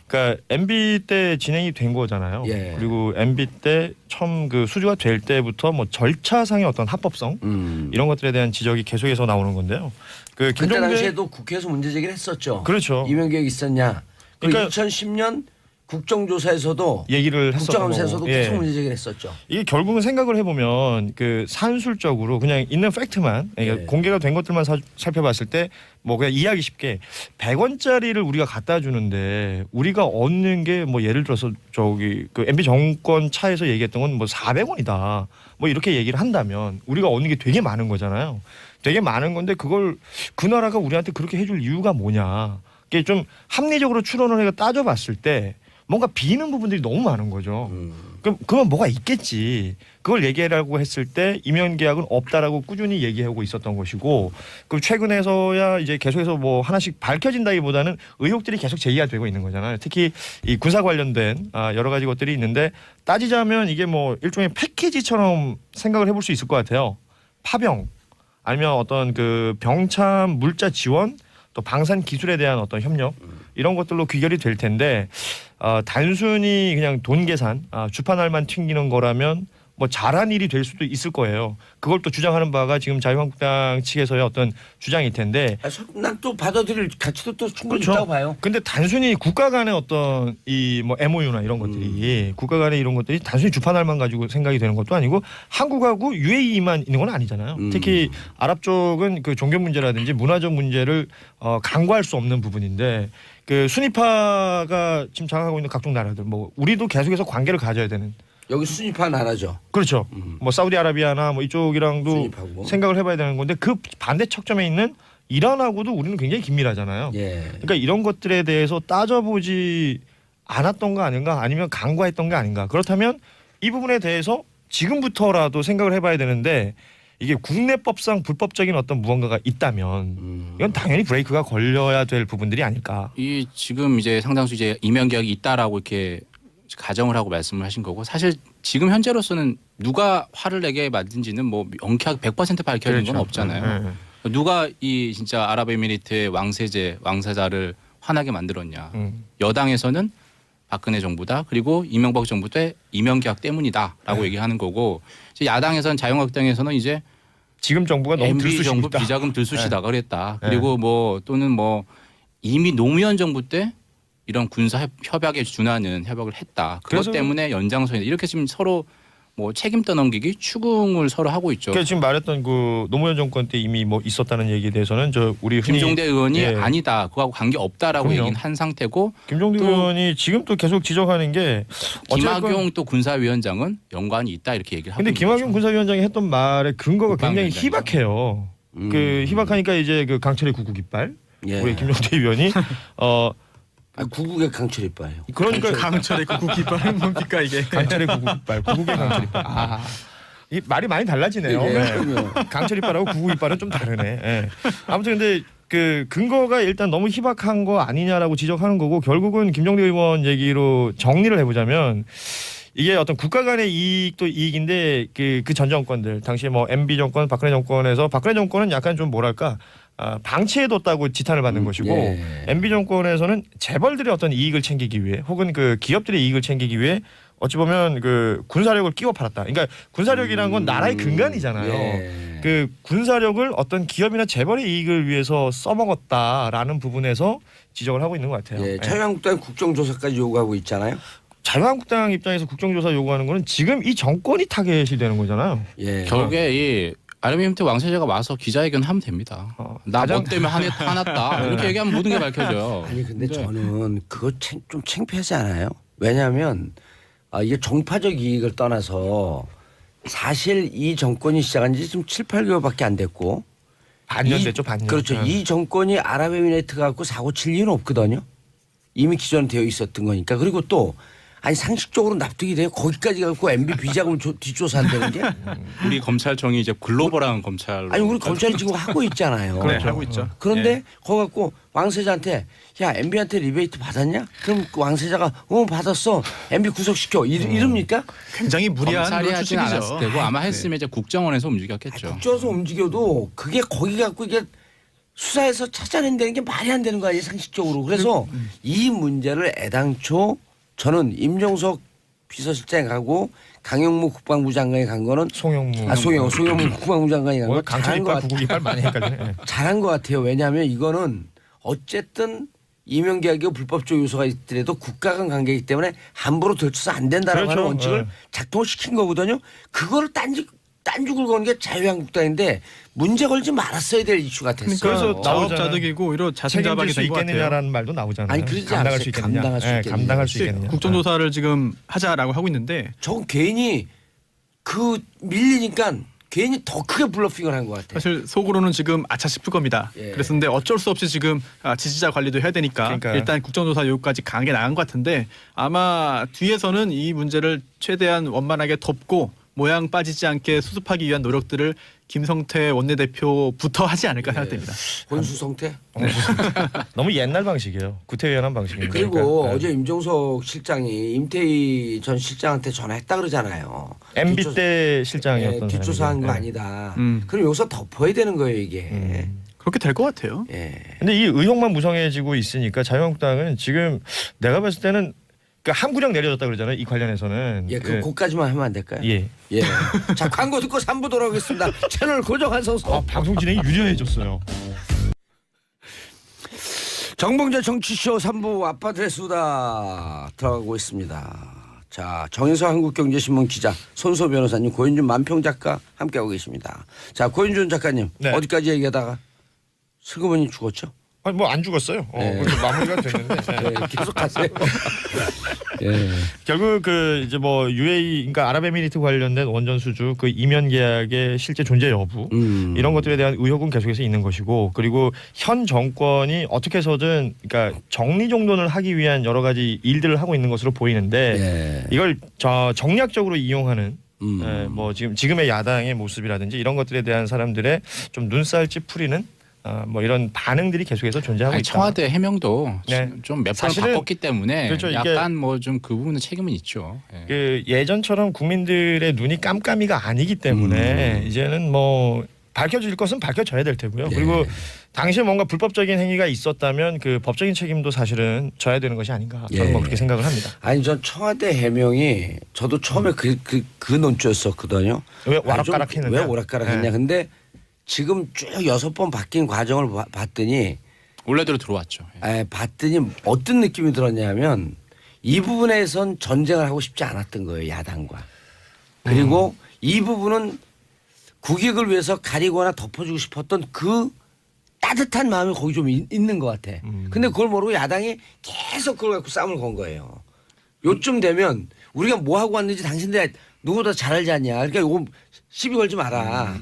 그러니까 MB 때 진행이 된 거잖아요. 예. 그리고 MB 때 처음 그 수주가 될 때부터 뭐 절차상의 어떤 합법성 이런 것들에 대한 지적이 계속해서 나오는 건데요. 그 그때 김종대 당시에도 국회에서 문제 제기를 했었죠. 그렇죠. 이면 계약 있었냐. 그러니까 2010년 국정조사에서도 얘기를 했었던 국정감사에서도 거고. 계속 예. 문제 제기를 했었죠. 이게 결국은 생각을 해보면 그 산술적으로 그냥 있는 팩트만 그러니까 네. 공개가 된 것들만 살펴봤을 때 뭐 그냥 이해하기 쉽게 100원짜리를 우리가 갖다 주는데 우리가 얻는 게 뭐 예를 들어서 저기 그 MB 정권 차에서 얘기했던 건 뭐 400원이다 뭐 이렇게 얘기를 한다면 우리가 얻는 게 되게 많은 거잖아요. 되게 많은 건데 그걸 그 나라가 우리한테 그렇게 해줄 이유가 뭐냐. 이게 좀 합리적으로 추론을 해서 따져봤을 때 뭔가 비는 부분들이 너무 많은 거죠. 그럼 그건 뭐가 있겠지. 그걸 얘기하라고 했을 때 이면 계약은 없다라고 꾸준히 얘기하고 있었던 것이고, 그럼 최근에서야 이제 계속해서 뭐 하나씩 밝혀진다기보다는 의혹들이 계속 제기가 되고 있는 거잖아요. 특히 이 군사 관련된 여러 가지 것들이 있는데 따지자면 이게 뭐 일종의 패키지처럼 생각을 해볼 수 있을 것 같아요. 파병 아니면 어떤 그 병참 물자 지원 또 방산 기술에 대한 어떤 협력 이런 것들로 귀결이 될 텐데 단순히 그냥 돈 계산 주판알만 튕기는 거라면 뭐 잘한 일이 될 수도 있을 거예요. 그걸 또 주장하는 바가 지금 자유한국당 측에서의 어떤 주장일 텐데. 난 또 받아들일 가치도 또 충분히 그렇죠. 있다고 봐요. 근데 단순히 국가 간의 어떤 이 뭐 MOU나 이런 것들이 국가 간의 이런 것들이 단순히 주판알만 가지고 생각이 되는 것도 아니고 한국하고 UAE만 있는 건 아니잖아요. 특히 아랍 쪽은 그 종교 문제라든지 문화적 문제를 간과할 수 없는 부분인데 그 순위파가 지금 장악하고 있는 각종 나라들 뭐 우리도 계속해서 관계를 가져야 되는. 여기 순위파 나라죠. 그렇죠. 뭐 사우디아라비아나 뭐 이쪽이랑도 순위파고. 생각을 해봐야 되는 건데 그 반대 척점에 있는 이란하고도 우리는 굉장히 긴밀하잖아요. 예. 그러니까 이런 것들에 대해서 따져보지 않았던 거 아닌가 아니면 간과했던 게 아닌가. 그렇다면 이 부분에 대해서 지금부터라도 생각을 해봐야 되는데 이게 국내법상 불법적인 어떤 무언가가 있다면 이건 당연히 브레이크가 걸려야 될 부분들이 아닐까. 이 지금 이제 상당수 이제 이면 계약이 있다라고 이렇게 가정을 하고 말씀을 하신 거고 사실 지금 현재로서는 누가 화를 내게 만든지는 뭐 명쾌하게 100% 밝혀진 건 없잖아요. 누가 이 진짜 아랍에미리트의 왕세자를 화나게 만들었냐. 여당에서는 박근혜 정부다. 그리고 이명박 정부 때 이면 계약 때문이다라고 얘기하는 거고 이제 야당에서는 자유한국당에서는 이제 지금 정부가 너무 MB 들쑤시고 정부 있다. 비자금 들쑤시다 그랬다. 네. 그리고 뭐 또는 뭐 이미 노무현 정부 때 이런 군사 협약에 준하는 협약을 했다. 그것 그래서 때문에 연장선에 이렇게 지금 서로 뭐 책임 떠넘기기 추궁을 서로 하고 있죠. 그러니까 지금 말했던 그 노무현 정권 때 이미 뭐 있었다는 얘기에 대해서는 저 우리 흔히 김종대 의원이 예. 아니다. 그거하고 관계 없다라고 그럼요. 얘기는 한 상태고 김종대 또 의원이 지금 또 계속 지적하는 게 어쨌건 김학용 또 군사위원장은 연관이 있다 이렇게 얘기를 하고 근데 있는 김학용 거죠. 군사위원장이 했던 말의 근거가 굉장히 국방위원장이죠. 희박해요. 그 희박하니까 이제 그 강철의 구국 이빨 예. 우리 김종대 의원이 구국의 강철 이빨이요. 그러니까 강철의 구국 이빨은 뭡니까 이게? 강철의 구국 이빨, 구국의 강철 이빨. 이 말이 많이 달라지네요. 예, 네. 그럼요. 강철 이빨하고 구국 이빨은 좀 다르네. 예. 아무튼 근데 그 근거가 일단 너무 희박한 거 아니냐라고 지적하는 거고 결국은 김종대 의원 얘기로 정리를 해보자면 이게 어떤 국가 간의 이익도 이익인데 그 전 정권들 당시에 뭐 MB 정권, 박근혜 정권에서 박근혜 정권은 약간 좀 뭐랄까 방치해뒀다고 지탄을 받는 것이고 예. MB 정권에서는 재벌들의 어떤 이익을 챙기기 위해 혹은 그 기업들의 이익을 챙기기 위해 어찌 보면 그 군사력을 끼워 팔았다. 그러니까 군사력이란 건 나라의 근간이잖아요. 예. 그 군사력을 어떤 기업이나 재벌의 이익을 위해서 써먹었다라는 부분에서 지적을 하고 있는 것 같아요. 예. 예. 자유한국당 국정조사까지 요구하고 있잖아요. 자유한국당 입장에서 국정조사 요구하는 거는 지금 이 정권이 타겟이 되는 거잖아요. 예. 결국에 이 아랍에미리트 왕세자가 와서 기자회견 하면 됩니다. 나 뭐 때문에 화났다 이렇게 얘기하면 모든 게 밝혀져요. 아니 근데 네. 저는 그거 좀 창피하지 않아요? 왜냐하면 이게 정파적 이익을 떠나서 사실 이 정권이 시작한 지 지금 7, 8개월밖에 안 됐고 반년 됐죠, 반년. 그렇죠. 이 정권이 아랍에미레이트 갖고 사고 칠 일은 없거든요. 이미 기존에 되어 있었던 거니까. 그리고 또 아니 상식적으로 납득이 돼요. 거기까지 갖고 MB 비자금 뒷조사한다는 게. 우리 검찰청이 이제 글로벌한 검찰로 아니 우리 검찰이 지금 하고 있잖아요. 네, 하고 있죠. 그런데 예. 거기 갖고 왕세자한테 야 MB한테 리베이트 받았냐? 그럼 그 왕세자가 받았어. MB 구속시켜. 이럽니까? 굉장히 무리한 검찰이 그런 하진 추측이죠. 않았을 테고 아마 했으면 이제 국정원에서 움직였겠죠. 국정에서 움직여도 그게 거기 갖고 이게 수사해서 찾아낸다는 게 말이 안 되는 거 아니에요 상식적으로. 그래서 이 문제를 애당초 저는 임종석 비서실장하고 강영무 국방부 장관이 간 거는 송영무. 송영무 국방부 장관이 간 거 강철 잘한 것 이빨, 같아요. 구국 이빨 많이 헷갈리네. 예. 잘한 것 같아요. 왜냐하면 이거는 어쨌든 이명계약이 불법적 요소가 있더라도 국가 간 관계이기 때문에 함부로 들춰서 안 된다라고 그렇죠. 하는 원칙을 네. 작동을 시킨 거거든요. 그거를 딴죽을 거는 게 자유한국당인데 문제 걸지 말았어야 될 이슈 같았어요. 그래서 나오잖아요. 자업자득이고 오히려 책임질 자승자박이 수 된 것 같아요. 있겠느냐라는 말도 나오잖아요. 아니, 그러지 감당할 않았어요. 수 있겠느냐. 감당할 수 예, 있겠느냐. 감당할 수 있겠느냐. 국정조사를 지금 하자라고 하고 있는데 저건 괜히 그 밀리니까 괜히 더 크게 블러핑을 한 것 같아요. 사실 속으로는 지금 아차 싶을 겁니다. 예. 그랬는데 어쩔 수 없이 지금 지지자 관리도 해야 되니까 그러니까요. 일단 국정조사 요구까지 강하게 나간 것 같은데 아마 뒤에서는 이 문제를 최대한 원만하게 덮고 모양 빠지지 않게 수습하기 위한 노력들을 김성태 원내대표부터 하지 않을까 생각됩니다. 권수성태. 너무 옛날 방식이에요. 구태의연한 방식입니다. 그리고 그러니까, 예. 어제 임종석 실장이 임태희 전 실장한테 전화했다 그러잖아요. MB 뒷조사- 때 실장이었던 뒷조사한 거 사람이죠. 예. 아니다. 음. 그럼 여기서 덮어야 되는 거예요 이게. 그렇게 될 것 같아요. 예. 근데 이 의혹만 무성해지고 있으니까 자유한국당은 지금 내가 봤을 때는 그 함구령 내려졌다 그러잖아요. 이 관련해서는. 예, 그거까지만 하면 안 될까요? 예. 예. 자, 광고 듣고 3부 돌아오겠습니다. 채널 고정하소서. 방송 진행이 유리해졌어요. 정봉재 정치쇼 3부 아파트의 수다 들어가고 있습니다. 자, 정혜서 한국경제신문 기자, 손소 변호사님, 고윤준 만평 작가 함께하고 계십니다. 자, 고윤준 작가님, 네. 어디까지 얘기하다가 슬그머니 죽었죠? 아니 뭐 안 죽었어요. 네. 그래서 마무리가 됐는데. 네, 계속 하세요. 예. 결국 그 이제 뭐 UAE 그러니까 아랍에미리트 관련된 원전 수주 그 이면 계약의 실제 존재 여부 이런 것들에 대한 의혹은 계속해서 있는 것이고 그리고 현 정권이 어떻게 해서든 그러니까 정리정돈을 하기 위한 여러 가지 일들을 하고 있는 것으로 보이는데 이걸 정략적으로 이용하는 뭐 지금의 야당의 모습이라든지 이런 것들에 대한 사람들의 좀 눈살 찌푸리는 뭐 이런 반응들이 계속해서 존재하고 있다. 청와대 해명도 네. 좀 몇 번 사실은 바꿨기 때문에 그렇죠, 이게 약간 뭐 좀 그 부분은 책임은 있죠. 예. 그 예전처럼 국민들의 눈이 깜깜이가 아니기 때문에 이제는 뭐 밝혀질 것은 밝혀져야 될 테고요. 그리고 당시에 뭔가 불법적인 행위가 있었다면 그 법적인 책임도 사실은 져야 되는 것이 아닌가 저는 뭐 그렇게 생각을 합니다. 아니 전 청와대 해명이 저도 처음에 그 논조였었거든요. 왜 오락가락했느냐? 왜 오락가락했냐? 근데 지금 쭉 6번 바뀐 과정을 봤더니 원래대로 들어왔죠. 예. 봤더니 어떤 느낌이 들었냐면 이 부분에선 전쟁을 하고 싶지 않았던 거예요. 야당과. 그리고 이 부분은 국익을 위해서 가리거나 덮어주고 싶었던 그 따뜻한 마음이 거기 좀 있는 것 같아. 근데 그걸 모르고 야당이 계속 그걸 갖고 싸움을 건 거예요. 요쯤 되면 우리가 뭐 하고 왔는지 당신들 누구보다 잘 알지 않냐. 그러니까 이거 시비 걸지 마라.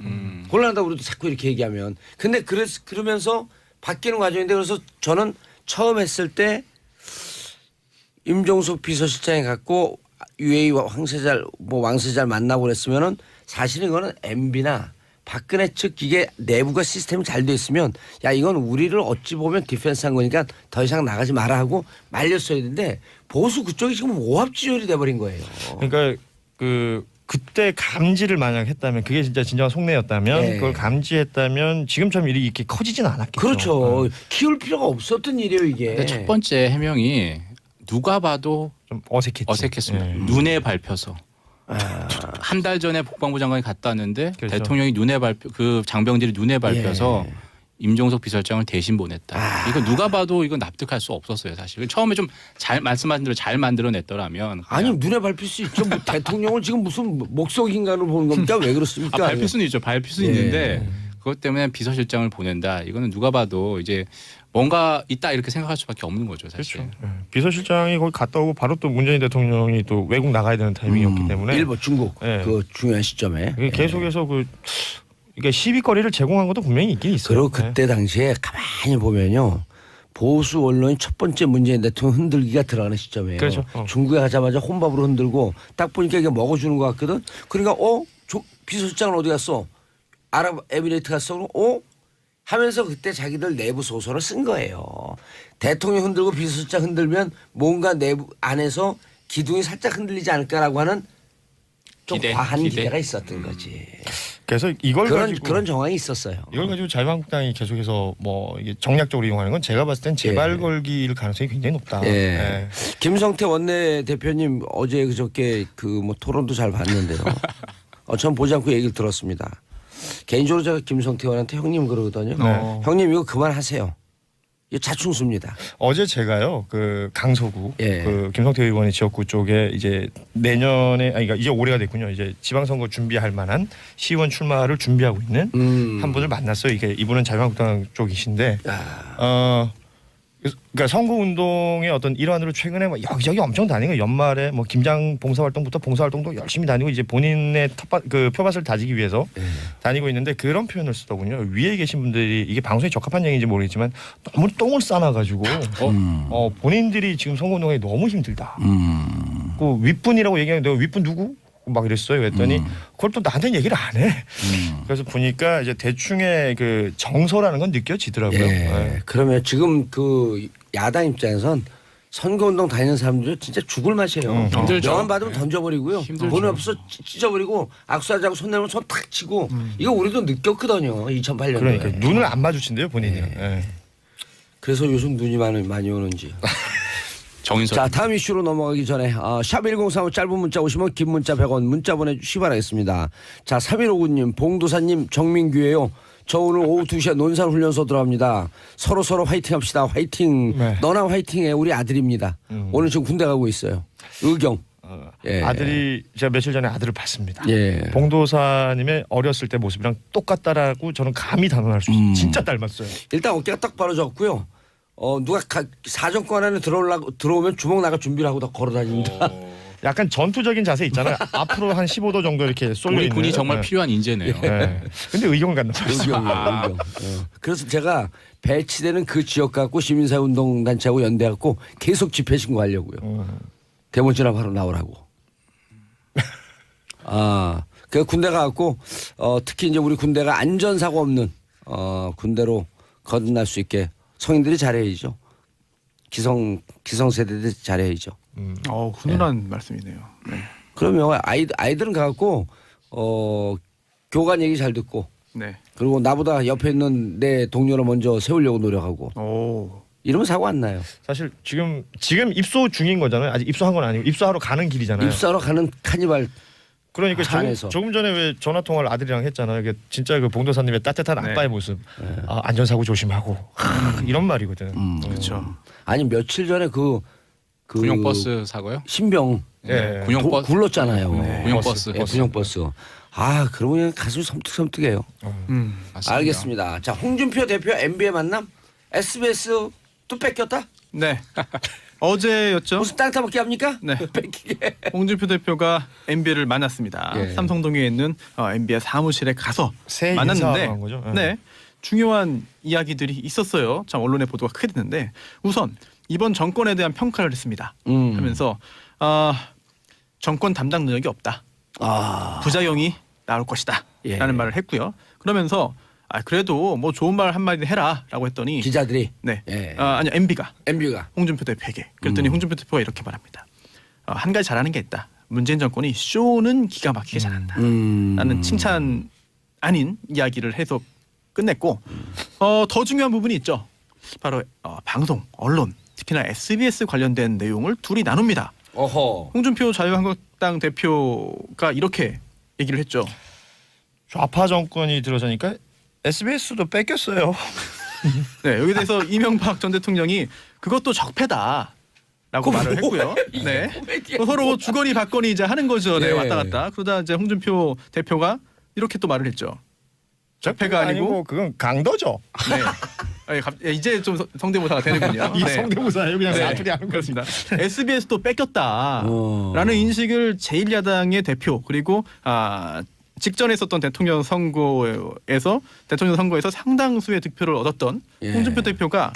곤란하다 우리도 자꾸 이렇게 얘기하면. 근데 그러면서 바뀌는 과정인데 그래서 저는 처음 했을 때 임종석 비서실장이 갖고 UAE 왕세잘 만나고 그랬으면은 사실은 이거는 MB나 박근혜 측 이게 내부가 시스템이 잘 돼 있으면 야 이건 우리를 어찌 보면 디펜스한 거니까 더 이상 나가지 마라 하고 말렸어야 되는데 보수 그쪽이 지금 오합지졸이 돼버린 거예요. 그러니까 그때 감지를 만약 했다면 그게 진짜 진정한 속내였다면 그걸 감지했다면 지금처럼 일이 이렇게 커지진 않았겠죠. 그렇죠. 키울 필요가 없었던 일이에요 이게. 근데 첫 번째 해명이 누가 봐도 좀 어색했습니다. 눈에 밟혀서 한 달 전에 국방부 장관이 갔다 왔는데 그렇죠. 대통령이 그 장병들이 눈에 밟혀서 임종석 비서실장을 대신 보냈다. 이거 누가 봐도 이건 납득할 수 없었어요 사실. 처음에 좀 잘 말씀하신 대로 잘 만들어냈더라면. 아니 눈에 밟힐 수 있죠. 뭐 대통령을 지금 무슨 목석인간으로 보는 겁니까? 왜 그렇습니까? 밟힐 수는 있죠. 밟힐 수 있는데 그것 때문에 비서실장을 보낸다. 이거는 누가 봐도 이제 뭔가 있다 이렇게 생각할 수밖에 없는 거죠 사실. 그렇죠. 비서실장이 거기 갔다 오고 바로 또 문재인 대통령이 또 외국 나가야 되는 타이밍이었기 때문에 일본 중국 그 중요한 시점에 계속해서 그러니까 시비거리를 제공한 것도 분명히 있긴 있어요. 그리고 그때 당시에 가만히 보면요. 보수 언론이 첫 번째 문재인 대통령 흔들기가 들어가는 시점이에요. 그렇죠. 중국에 가자마자 혼밥으로 흔들고 딱 보니까 이게 먹어주는 것 같거든. 그러니까 비서실장은 어디 갔어? 아랍에미레이트 갔어? 하면서 그때 자기들 내부 소설을 쓴 거예요. 대통령 흔들고 비서실장 흔들면 뭔가 내부 안에서 기둥이 살짝 흔들리지 않을까라고 하는 좀 과한 기대가 있었던 거지. 그래서 이걸 그런 정황이 있었어요. 이걸 가지고 자유한국당이 계속해서 뭐 이게 정략적으로 이용하는 건 제가 봤을 땐 재발 걸기일 가능성이 굉장히 높다. 김성태 원내대표님 어제 그저께 뭐 토론도 잘 봤는데요. 전 보지 않고 얘기를 들었습니다. 개인적으로 제가 김성태 의원한테 형님 그러거든요. 형님 이거 그만하세요. 이거 자충수입니다. 어제 제가요 그 강서구 예. 그 김성태 의원의 지역구 쪽에 이제 내년에 그러니까 이제 올해가 됐군요. 이제 지방선거 준비할 만한 시의원 출마를 준비하고 있는 한 분을 만났어요. 이분은 자유한국당 쪽이신데 그러니까 선거 운동의 어떤 일환으로 최근에 뭐 여기저기 엄청 다니고 연말에 뭐 김장 봉사활동부터 봉사활동도 열심히 다니고 이제 본인의 그 표밭을 다지기 위해서 다니고 있는데 그런 표현을 쓰더군요. 위에 계신 분들이 이게 방송에 적합한 얘기인지 모르겠지만 너무 똥을 싸놔가지고 본인들이 지금 선거 운동에 너무 힘들다. 그 윗분이라고 얘기하는데 내가 윗분 누구? 막 이랬어요. 그랬더니 그걸 또 나한테는 얘기를 안 해. 그래서 보니까 이제 대충의 그 정서라는 건 느껴지더라고요. 그러면 지금 그 야당 입장에선 선거운동 다니는 사람들 진짜 죽을 맛이에요. 명함 받으면 던져버리고요. 돈이 없어 찢어버리고 악수하자고 손 내면 손 탁 치고 이거 우리도 느꼈거든요. 2008년에. 그러니까 눈을 안 마주친대요 본인이. 그래서 요즘 눈이 많이 오는지. 정인석. 자, 다음 이슈로 넘어가기 전에 샵1035 짧은 문자 오시면 긴 문자 100원 문자 보내주시기 바라겠습니다. 자, 3159님 봉도사님 정민규예요. 저 오늘 오후 2시에 논산훈련소 들어갑니다. 서로 화이팅 합시다. 화이팅. 네. 너나 화이팅해. 우리 아들입니다. 오늘 지금 군대 가고 있어요. 의경. 예. 아들이 제가 며칠 전에 아들을 봤습니다. 예. 봉도사님의 어렸을 때 모습이랑 똑같다라고 저는 감히 단언할 수 있어요. 진짜 닮았어요. 일단 어깨가 딱 벌어졌고요. 누가 사정권 안에 들어오면 주먹 나갈 준비를 하고 다 걸어다닙니다. 약간 전투적인 자세 있잖아요. 앞으로 한 15도 정도 이렇게 쏠려 우리 있는. 군이 정말 네. 필요한 인재네요. 네. 근데 의경을 갖는 의경. 그래서 제가 배치되는 그 지역 갖고 시민사회 운동단체하고 연대하고 계속 집회 신고하려고요. 대본지나 바로 나오라고. 그 군대 가갖고 특히 이제 우리 군대가 안전사고 없는 군대로 거듭날 수 있게 성인들이 잘해야죠. 기성세대들이 잘해야죠. 훈훈한 말씀이네요. 네. 그러면 아이들은 가갖고 교관 얘기 잘 듣고 네. 그리고 나보다 옆에 있는 내 동료를 먼저 세우려고 노력하고 오. 이러면 사고 안 나요. 사실 지금 입소 중인 거잖아요. 아직 입소한 건 아니고 입소하러 가는 길이잖아요. 입사하러 가는 카니발. 그러니까 안에서. 조금 전에 왜 전화 통화를 아들이랑 했잖아요. 이게 진짜 그 봉도사님의 따뜻한 아빠의 모습. 안전사고 조심하고 이런 말이거든. 그렇죠. 아니 며칠 전에 그 군용버스 사고요? 신병 예. 군용버스. 굴렀잖아요. 군용버스. 예, 군용버스. 그러고 그냥 가슴이 섬뜩섬뜩해요. 맞습니다. 알겠습니다. 자, 홍준표 대표 MB의 만남. SBS 또 뺏겼다? 네. 어제였죠. 무슨 땅 타먹기 합니까? 네. 뺏기게. 홍준표 대표가 MB를 만났습니다. 예. 삼성동에 있는 MB의 사무실에 가서 새 만났는데, 인사하러 간 거죠? 예. 네, 중요한 이야기들이 있었어요. 참 언론의 보도가 크게 됐는데 우선 이번 정권에 대한 평가를 했습니다. 하면서 정권 담당 능력이 없다. 부작용이 나올 것이다. 예. 라는 말을 했고요. 그러면서 그래도 뭐 좋은 말 한마디 해라라고 했더니 기자들이. 네, 예. 아니 MB가 MB가. 홍준표 대표에게 그랬더니 홍준표 대표가 이렇게 말합니다. 한 가지 잘하는 게 있다. 문재인 정권이 쇼는 기가 막히게 잘한다. 라는 칭찬 아닌 이야기를 해서 끝냈고 더 중요한 부분이 있죠. 바로 방송, 언론, 특히나 SBS 관련된 내용을 둘이 나눕니다. 어허. 홍준표 자유한국당 대표가 이렇게 얘기를 했죠. 좌파 정권이 들어서니까 SBS도 뺏겼어요. 네, 여기 대해서 이명박 전 대통령이 그것도 적폐다라고 말을 했고요. 네, 서로 주거니 받거니 이제 하는 거죠. 네, 예. 왔다 갔다. 그러다 이제 홍준표 대표가 이렇게 또 말을 했죠. 적폐가 아니고 그건 강도죠. 네. 이제 좀 성대모사가 되는군요. 이게 네. 성대모사예요. 그냥 네, 사투리 하는 거지. 그렇습니다. SBS도 뺏겼다라는 인식을 제1야당의 대표 그리고 직전에 있었던 대통령 선거에서 상당수의 득표를 얻었던 홍준표 대표가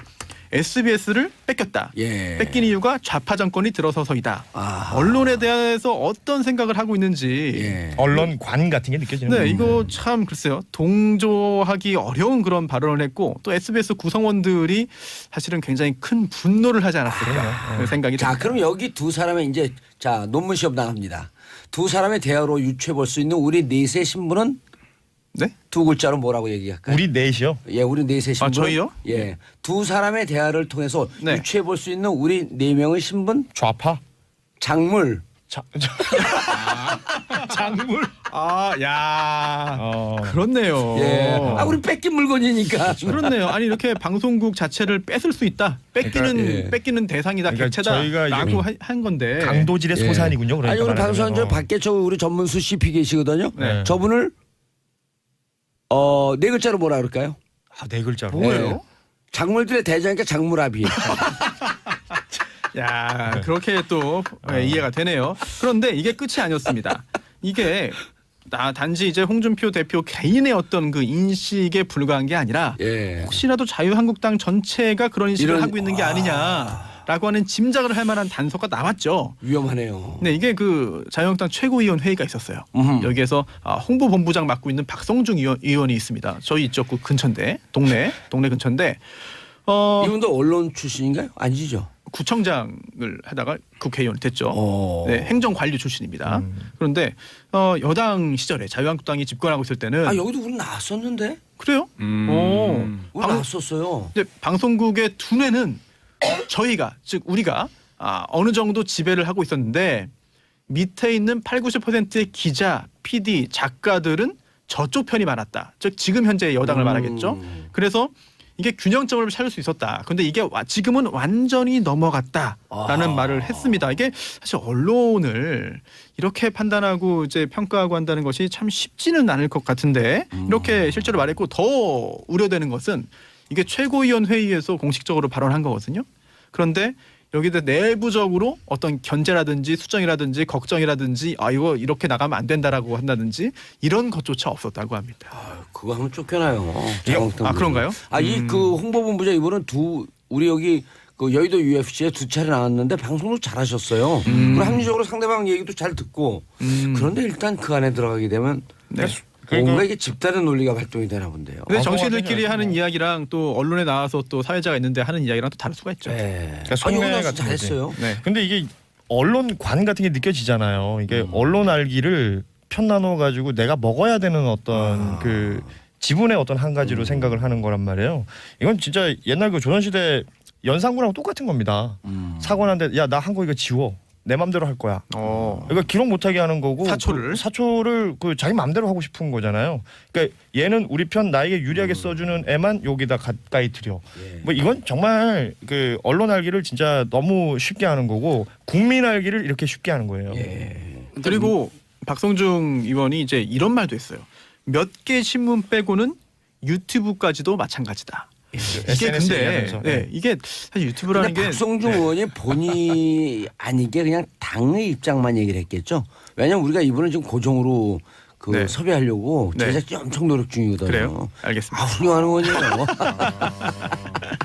SBS를 뺏겼다. 뺏긴 이유가 좌파 정권이 들어서서이다. 언론에 대해서 어떤 생각을 하고 있는지 언론관 같은 게 느껴지는 네, 이거 참 글쎄요. 동조하기 어려운 그런 발언을 했고 또 SBS 구성원들이 사실은 굉장히 큰 분노를 하지 않았을까 생각이 듭니다. 자, 그럼 여기 두 사람의 이제 논문 시험 나갑니다. 두 사람의 대화로 유추해 볼 수 있는 우리 넷의 신분은 네? 두 글자로 뭐라고 얘기할까요? 우리 넷이요? 예, 우리 넷의 신분. 저희요? 예, 두 사람의 대화를 통해서 네. 유추해 볼 수 있는 우리 네 명의 신분. 좌파? 작물. 작물? 그렇네요. 예. 우리 뺏긴 물건이니까. 그렇네요. 아니 이렇게 방송국 자체를 뺏을 수 있다. 뺏기는 대상이다. 그러니까 저희가 객체다라고 한 건데. 강도질의 예. 소산이군요. 그러니까 아니 오늘 말하자면. 방송한 저 박계철 우리 전문수 CP 계시거든요. 네. 저분을 네 글자로 뭐라 그럴까요? 네 글자로. 뭐예요? 작물들의 대장이니까 작물아비. 야, 그렇게 또 이해가 되네요. 그런데 이게 끝이 아니었습니다. 이게 단지 이제 홍준표 대표 개인의 어떤 그 인식에 불과한 게 아니라 혹시라도 자유한국당 전체가 그런 인식을 하고 있는 게 아니냐라고 하는 짐작을 할 만한 단서가 나왔죠. 위험하네요. 네, 이게 그 자유한국당 최고위원 회의가 있었어요. 여기에서 홍보본부장 맡고 있는 박성중 의원이 있습니다. 저희 이쪽 그 근처인데 동네 근처인데 이분도 언론 출신인가요? 아니죠. 구청장을 하다가 국회의원이 됐죠. 네, 행정관리 출신입니다. 그런데 여당 시절에 자유한국당이 집권하고 있을 때는 여기도 우리 나왔었는데. 그래요? 우리 나왔었어요. 근데 방송국의 두뇌는 저희가 즉 우리가 어느 정도 지배를 하고 있었는데 밑에 있는 80~90%의 기자, PD, 작가들은 저쪽 편이 많았다. 즉 지금 현재 여당을 말하겠죠. 그래서 이게 균형점을 찾을 수 있었다. 근데 이게 지금은 완전히 넘어갔다라는 말을 했습니다. 이게 사실 언론을 이렇게 판단하고 이제 평가하고 한다는 것이 참 쉽지는 않을 것 같은데 이렇게 실제로 말했고 더 우려되는 것은 이게 최고위원 회의에서 공식적으로 발언한 거거든요. 그런데 여기다 내부적으로 어떤 견제라든지 수정이라든지 걱정이라든지 이거 이렇게 나가면 안 된다라고 한다든지 이런 것조차 없었다고 합니다. 그거 하면 쫓겨나요. 그런가요? 이 그 홍보본부장 이번은 우리 여기 그 여의도 UFC에 2차례 나왔는데 방송도 잘하셨어요. 그리고 합리적으로 상대방 얘기도 잘 듣고 그런데 일단 그 안에 들어가게 되면 뭔가 이게 집단의 논리가 발동이 되나 본데요. 근데 정치인들끼리 하는 이야기랑 또 언론에 나와서 또 사회자가 있는데 하는 이야기랑 또 다를 수가 있죠. 네. 그러니까 이거 같은 잘했어요. 네. 근데 이게 언론관 같은 게 느껴지잖아요. 이게 언론 알기를 편 나눠 가지고 내가 먹어야 되는 어떤 그 지분의 어떤 한 가지로 생각을 하는 거란 말이에요. 이건 진짜 옛날 그 조선시대 연산군하고 똑같은 겁니다. 사고 났는데 야 나 한 거 이거 지워. 내 맘대로 할 거야. 그러니까 기록 못하게 하는 거고 사초를 그 자기 맘대로 하고 싶은 거잖아요. 그러니까 얘는 우리 편 나에게 유리하게 써주는 애만 여기다 가까이 들여. 뭐 이건 정말 그 언론 알기를 진짜 너무 쉽게 하는 거고 국민 알기를 이렇게 쉽게 하는 거예요. 그리고 박성중 의원이 이제 이런 말도 했어요. 몇 개 신문 빼고는 유튜브까지도 마찬가지다. 이게 근데 이게 사실 유튜브라는 게 박성중 의원이 본의 아니게 그냥 당의 입장만 얘기를 했겠죠. 왜냐하면 우리가 이분은 지금 고정으로 섭외하려고 제작진이 엄청 노력 중이거든요. 그래요? 알겠습니다. 훌륭한 의원이에요.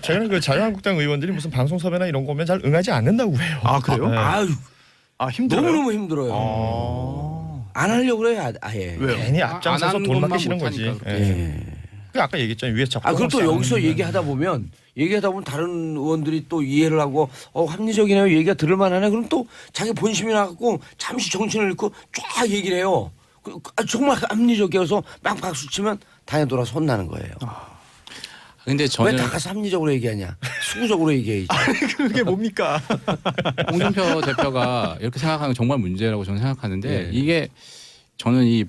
저희는 그 자유한국당 의원들이 무슨 방송 섭외나 이런 거면 잘 응하지 않는다고 해요. 그래요? 네. 힘들어요. 너무너무 힘들어요. 안 하려고 그래요, 아예. 왜요? 괜히 앞장서서 돈 받기 싫은 거지. 아까 얘기했잖아요. 위에서 자꾸. 그리고 또 여기서 얘기하다 보면 다른 의원들이 또 이해를 하고 합리적이네요. 얘기가 들을만하네. 그럼 또 자기 본심이 나갖고 잠시 정신을 잃고 쫙 얘기를 해요. 정말 합리적이어서 막 박수 치면 당에 돌아서 혼나는 거예요. 근데 저는 왜 다 가서 합리적으로 얘기하냐? 수구적으로 얘기해야지. 그게 뭡니까? 홍준표 대표가 이렇게 생각하는 건 정말 문제라고 저는 생각하는데 이게 저는 이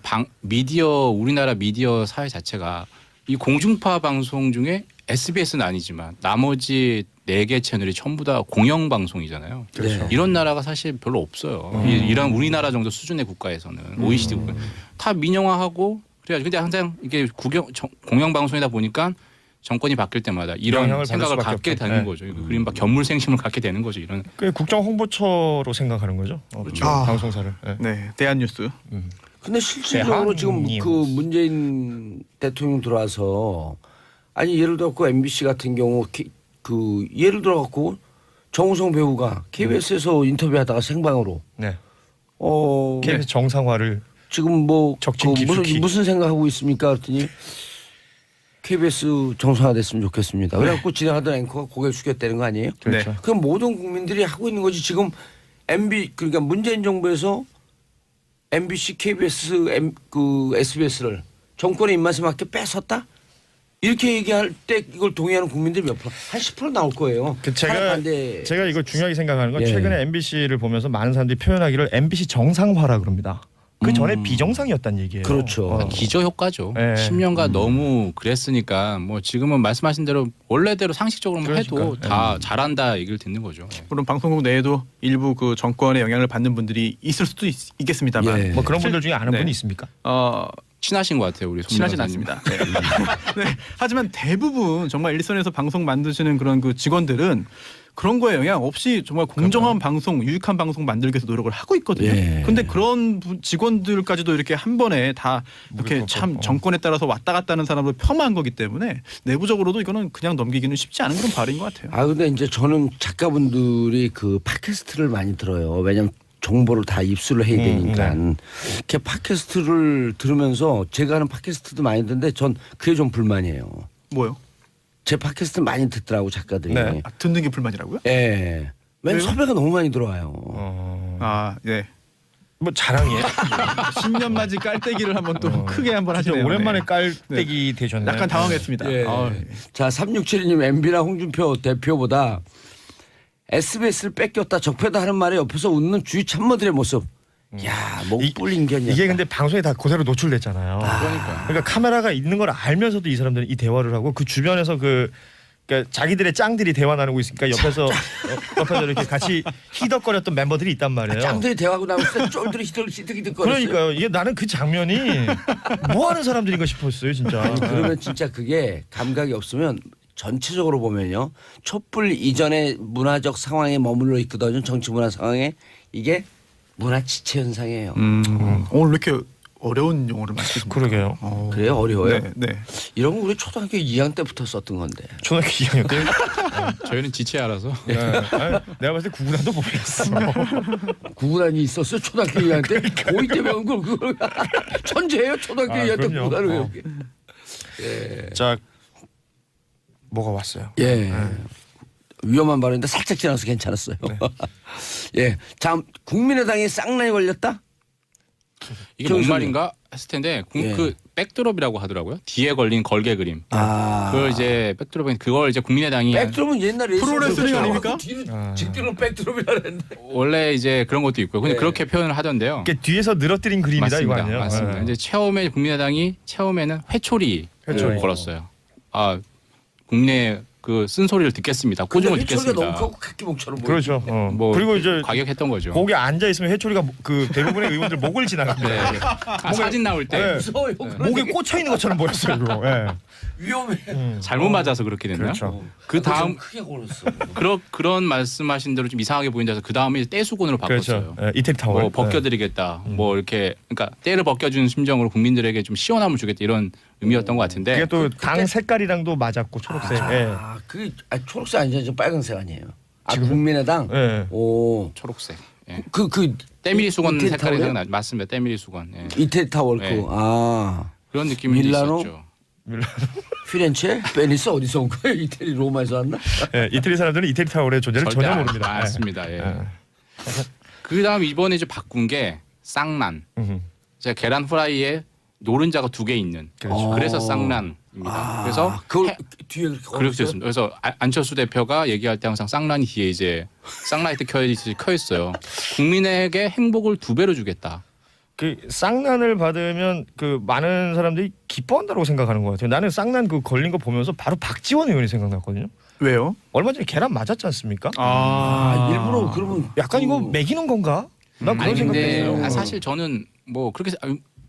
우리나라 미디어 사회 자체가 이 공중파 방송 중에 SBS는 아니지만 나머지 4개 채널이 전부 다 공영 방송이잖아요. 그렇죠. 이런 나라가 사실 별로 없어요. 이런 우리나라 정도 수준의 국가에서는 OECD 국가 다 민영화하고 그래가지고 근데 항상 이게 공영 방송이다 보니까 정권이 바뀔 때마다 이런 생각을 갖게 되는 거죠. 그림 견물생심을 갖게 되는 거죠. 이런. 그 국정 홍보처로 생각하는 거죠. 그렇죠. 방송사를. 네, 대한뉴스. 근데 실질적으로 지금 그 문재인 대통령 들어와서 예를 들어 그 MBC 같은 경우 예를 들어 갖고 정우성 배우가 KBS에서 인터뷰하다가 생방으로 KBS 정상화를 지금 무슨 생각하고 있습니까? 그랬더니 KBS 정상화됐으면 좋겠습니다. 그래갖고 진행하던 앵커가 고개를 숙였다는 거 아니에요? 그렇죠. 그럼 모든 국민들이 하고 있는 거지. 지금 그러니까 문재인 정부에서 MBC, KBS, SBS를 정권의 입맛에 맞게 뺏었다? 이렇게 얘기할 때 이걸 동의하는 국민들이 몇 프로? 한 10% 나올 거예요. 제가 이거 중요하게 생각하는 건 최근에 MBC를 보면서 많은 사람들이 표현하기를 MBC 정상화라 그럽니다. 그 전에 비정상이었단 얘기예요. 그렇죠. 기저 효과죠. 10년간 너무 그랬으니까 뭐 지금은 말씀하신 대로 원래대로 상식적으로만 해도 다 잘한다 얘기를 듣는 거죠. 물론 방송국 내에도 일부 그 정권의 영향을 받는 분들이 있을 수도 있겠습니다만 뭐 그런 분들 중에 아는 분이 있습니까? 친하신 것 같아요. 우리 친하진 않습니다. 하지만 대부분 정말 일선에서 방송 만드시는 그런 그 직원들은 그런 거에 영향 없이 정말 공정한 방송, 유익한 방송 만들기 위해서 노력을 하고 있거든요. 그런데 그런 직원들까지도 이렇게 한 번에 다 이렇게 참 정권에 따라서 왔다 갔다 하는 사람을 폄하한 거기 때문에 내부적으로도 이거는 그냥 넘기기는 쉽지 않은 그런 발인 것 같아요. 근데 이제 저는 작가분들이 그 팟캐스트를 많이 들어요. 왜냐하면 정보를 다 입수를 해야 되니까. 이렇게 팟캐스트를 들으면서 제가 하는 팟캐스트도 많이 듣는데 전 그게 좀 불만이에요. 뭐요? 제 팟캐스트 많이 듣더라고 작가들이. 듣는 게 불만이라고요? 네. 왜냐면 섭외가 너무 많이 들어와요. 뭐 자랑이에요. 신년맞이 깔때기를 한번 또 크게 한번 하시네요. 오랜만에 깔때기 되셨네요. 약간 당황했습니다. 자, 3672님 MB나 홍준표 대표보다 SBS를 뺏겼다 적폐다 하는 말에 옆에서 웃는 주위 참모들의 모습. 야, 목 불린 견이었다. 이게 근데 방송에 다 그대로 노출됐잖아요. 그러니까 카메라가 있는 걸 알면서도 이 사람들은 이 대화를 하고 그 주변에서 그러니까 자기들의 짱들이 대화 나누고 있으니까 옆에서 이렇게 같이 히덕거렸던 멤버들이 있단 말이에요. 짱들이 대화하고 나올 때 쫄들이 히득거렸어요. 그러니까요. 이게 나는 그 장면이 뭐 하는 사람들인가 싶었어요, 진짜. 아니, 그러면 진짜 그게 감각이 없으면 전체적으로 보면요. 촛불 이전의 문화적 상황에 머물러 있거든요. 정치 문화 상황에 이게 문화 지체 현상이에요. 오늘 왜 이렇게 어려운 용어를 많이 쓰십니까? 그러게요. 그래요? 어려워요? 네. 이런 거 우리 초등학교 2학년 때부터 썼던 건데. 초등학교 2학년 때. 저희는 지체알아서. 네. 아니, 내가 봤을 때 구구단도 모르겠어. 구구단이 있었어요? 초등학교 2학년 때? 고2 때 배운 걸 그걸 천재예요? 초등학교 2학년 때 그럼요. 구구단을 어. 배우게. 자, 뭐가 왔어요? 예. 위험한 발언인데 살짝 지나서 괜찮았어요. 예. 자, 국민의당이 쌍난이 걸렸다? 이게 뭔 말인가 했을 텐데 예. 그 백드롭이라고 하더라고요. 뒤에 걸린 걸개 그림. 아. 그걸 이제 백드롭은 그걸 이제 국민의당이 백드롭은 옛날에 프로레슬링 아닙니까? 뒤로 직뒤로 백드롭이라 했는데. 원래 이제 그런 것도 있고요. 근데 예. 그렇게 표현을 하던데요. 이게 뒤에서 늘어뜨린 그림이다 이거 맞습니다. 아니에요? 맞습니다. 네. 이제 처음에 국민의당이 처음에는 회초리 걸었어요. 아 국내 그 쓴소리를 듣겠습니다. 꼬중을 소리가 듣겠습니다. 너무 크고 각기목처럼 보여. 그렇죠. 뭐 그리고 이제 과격했던 거죠. 거기 앉아 있으면 해초리가 그 대부분의 의원들 목을 지나갑니다. 네. 사진 나올 때 네. 무서워요. 목에 꽂혀 있는 것처럼 보였어요. 이거. 예. 위험해. 잘못 맞아서 그렇게 됐나요? 그렇죠. 그 다음 좀 크게 걸었어. 그런 말씀하신 대로 좀 이상하게 보인다서 그 다음에 떼수건으로 바꿨어요. 그렇죠. 예, 이태리 타월. 뭐 벗겨드리겠다. 뭐 이렇게 그러니까 때를 벗겨주는 심정으로 국민들에게 좀 시원함을 주겠다 이런 의미였던 것 같은데. 그게 또 당 색깔이랑도 맞았고 초록색. 예. 아, 그게 초록색 아니죠? 저 빨간색 아니에요. 아, 지금? 국민의당. 예. 오. 초록색. 예. 그 때밀이 수건 이태리 색깔이 타월이요? 생각나. 맞습니다. 때밀이 수건. 예. 이태리 타월크. 네. 아. 그런 느낌이 밀라노? 있었죠. 피렌체? 베니스 어디서 온 거예요? 이태리 로마에서 왔나? 예, 이태리 사람들은 이태리 타월의 존재를 절대 전혀 모릅니다. 맞습니다. 예. 예. 그다음 이번에 이제 바꾼 게 쌍란. 제가 계란 후라이에 노른자가 2개 있는. 그렇죠. 그래서 쌍란입니다. 그래서 그걸 뒤에 그렇게 그렇습니다. 그래서 안철수 대표가 얘기할 때 항상 쌍란이 뒤에 이제 쌍라이트 켜 있어요. 국민에게 행복을 2배로 주겠다. 그 쌍난을 받으면 그 많은 사람들이 기뻐한다고 생각하는 것 같아요. 나는 쌍난 그 걸린 거 보면서 바로 박지원 의원이 생각났거든요. 왜요? 얼마 전에 계란 맞았지 않습니까? 아, 일부러 그러면 약간 이거 매기는 건가? 난 그런 아니 근데 생각했어요. 사실 저는 뭐 그렇게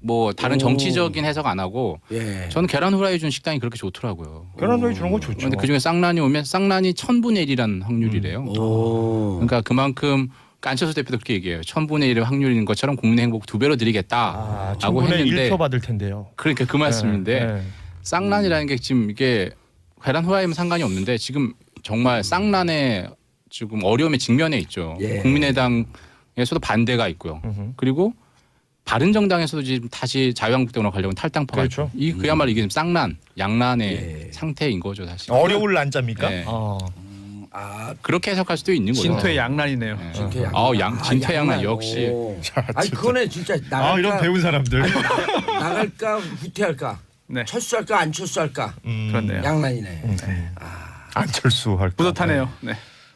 뭐 다른 오. 정치적인 해석 안 하고 예. 저는 계란 후라이 준 식당이 그렇게 좋더라고요. 계란 후라이 주는 거 좋죠. 그런데 그중에 쌍란이 오면 쌍란이 1000분의 1이라는 확률이래요. 오. 그러니까 그만큼 안철수 대표도 그렇게 얘기해요. 1000분의 1의 확률인 것처럼 국민의 행복 2배로 드리겠다라고 충분히 했는데 1표 받을 텐데요. 그러니까 그 말씀인데 예, 예. 쌍란이라는 게 지금 이게 계란 후라이면 상관이 없는데 지금 정말 쌍란에 지금 어려움에 직면해 있죠. 예. 국민의당에서도 반대가 있고요. 그리고 바른정당에서도 지금 다시 자유한국당으로 가려고 탈당파가 그렇죠. 있고 이 그야말로 이게 지금 쌍란, 양란의 예. 상태인 거죠 사실. 어려울 난자입니까? 네. 아, 그렇게 해석할 수도 있는 거죠. 진퇴 양난이네요. 네. 진퇴양난. 진퇴양난 역시. 오. 아니 그거네 진짜 나갈까? 아 이런 배운 사람들. 나갈까 후퇴할까? 네. 철수할까 안 철수할까? 그렇네요. 양난이네. 안철수 할 거. 뿌듯하네요. 네.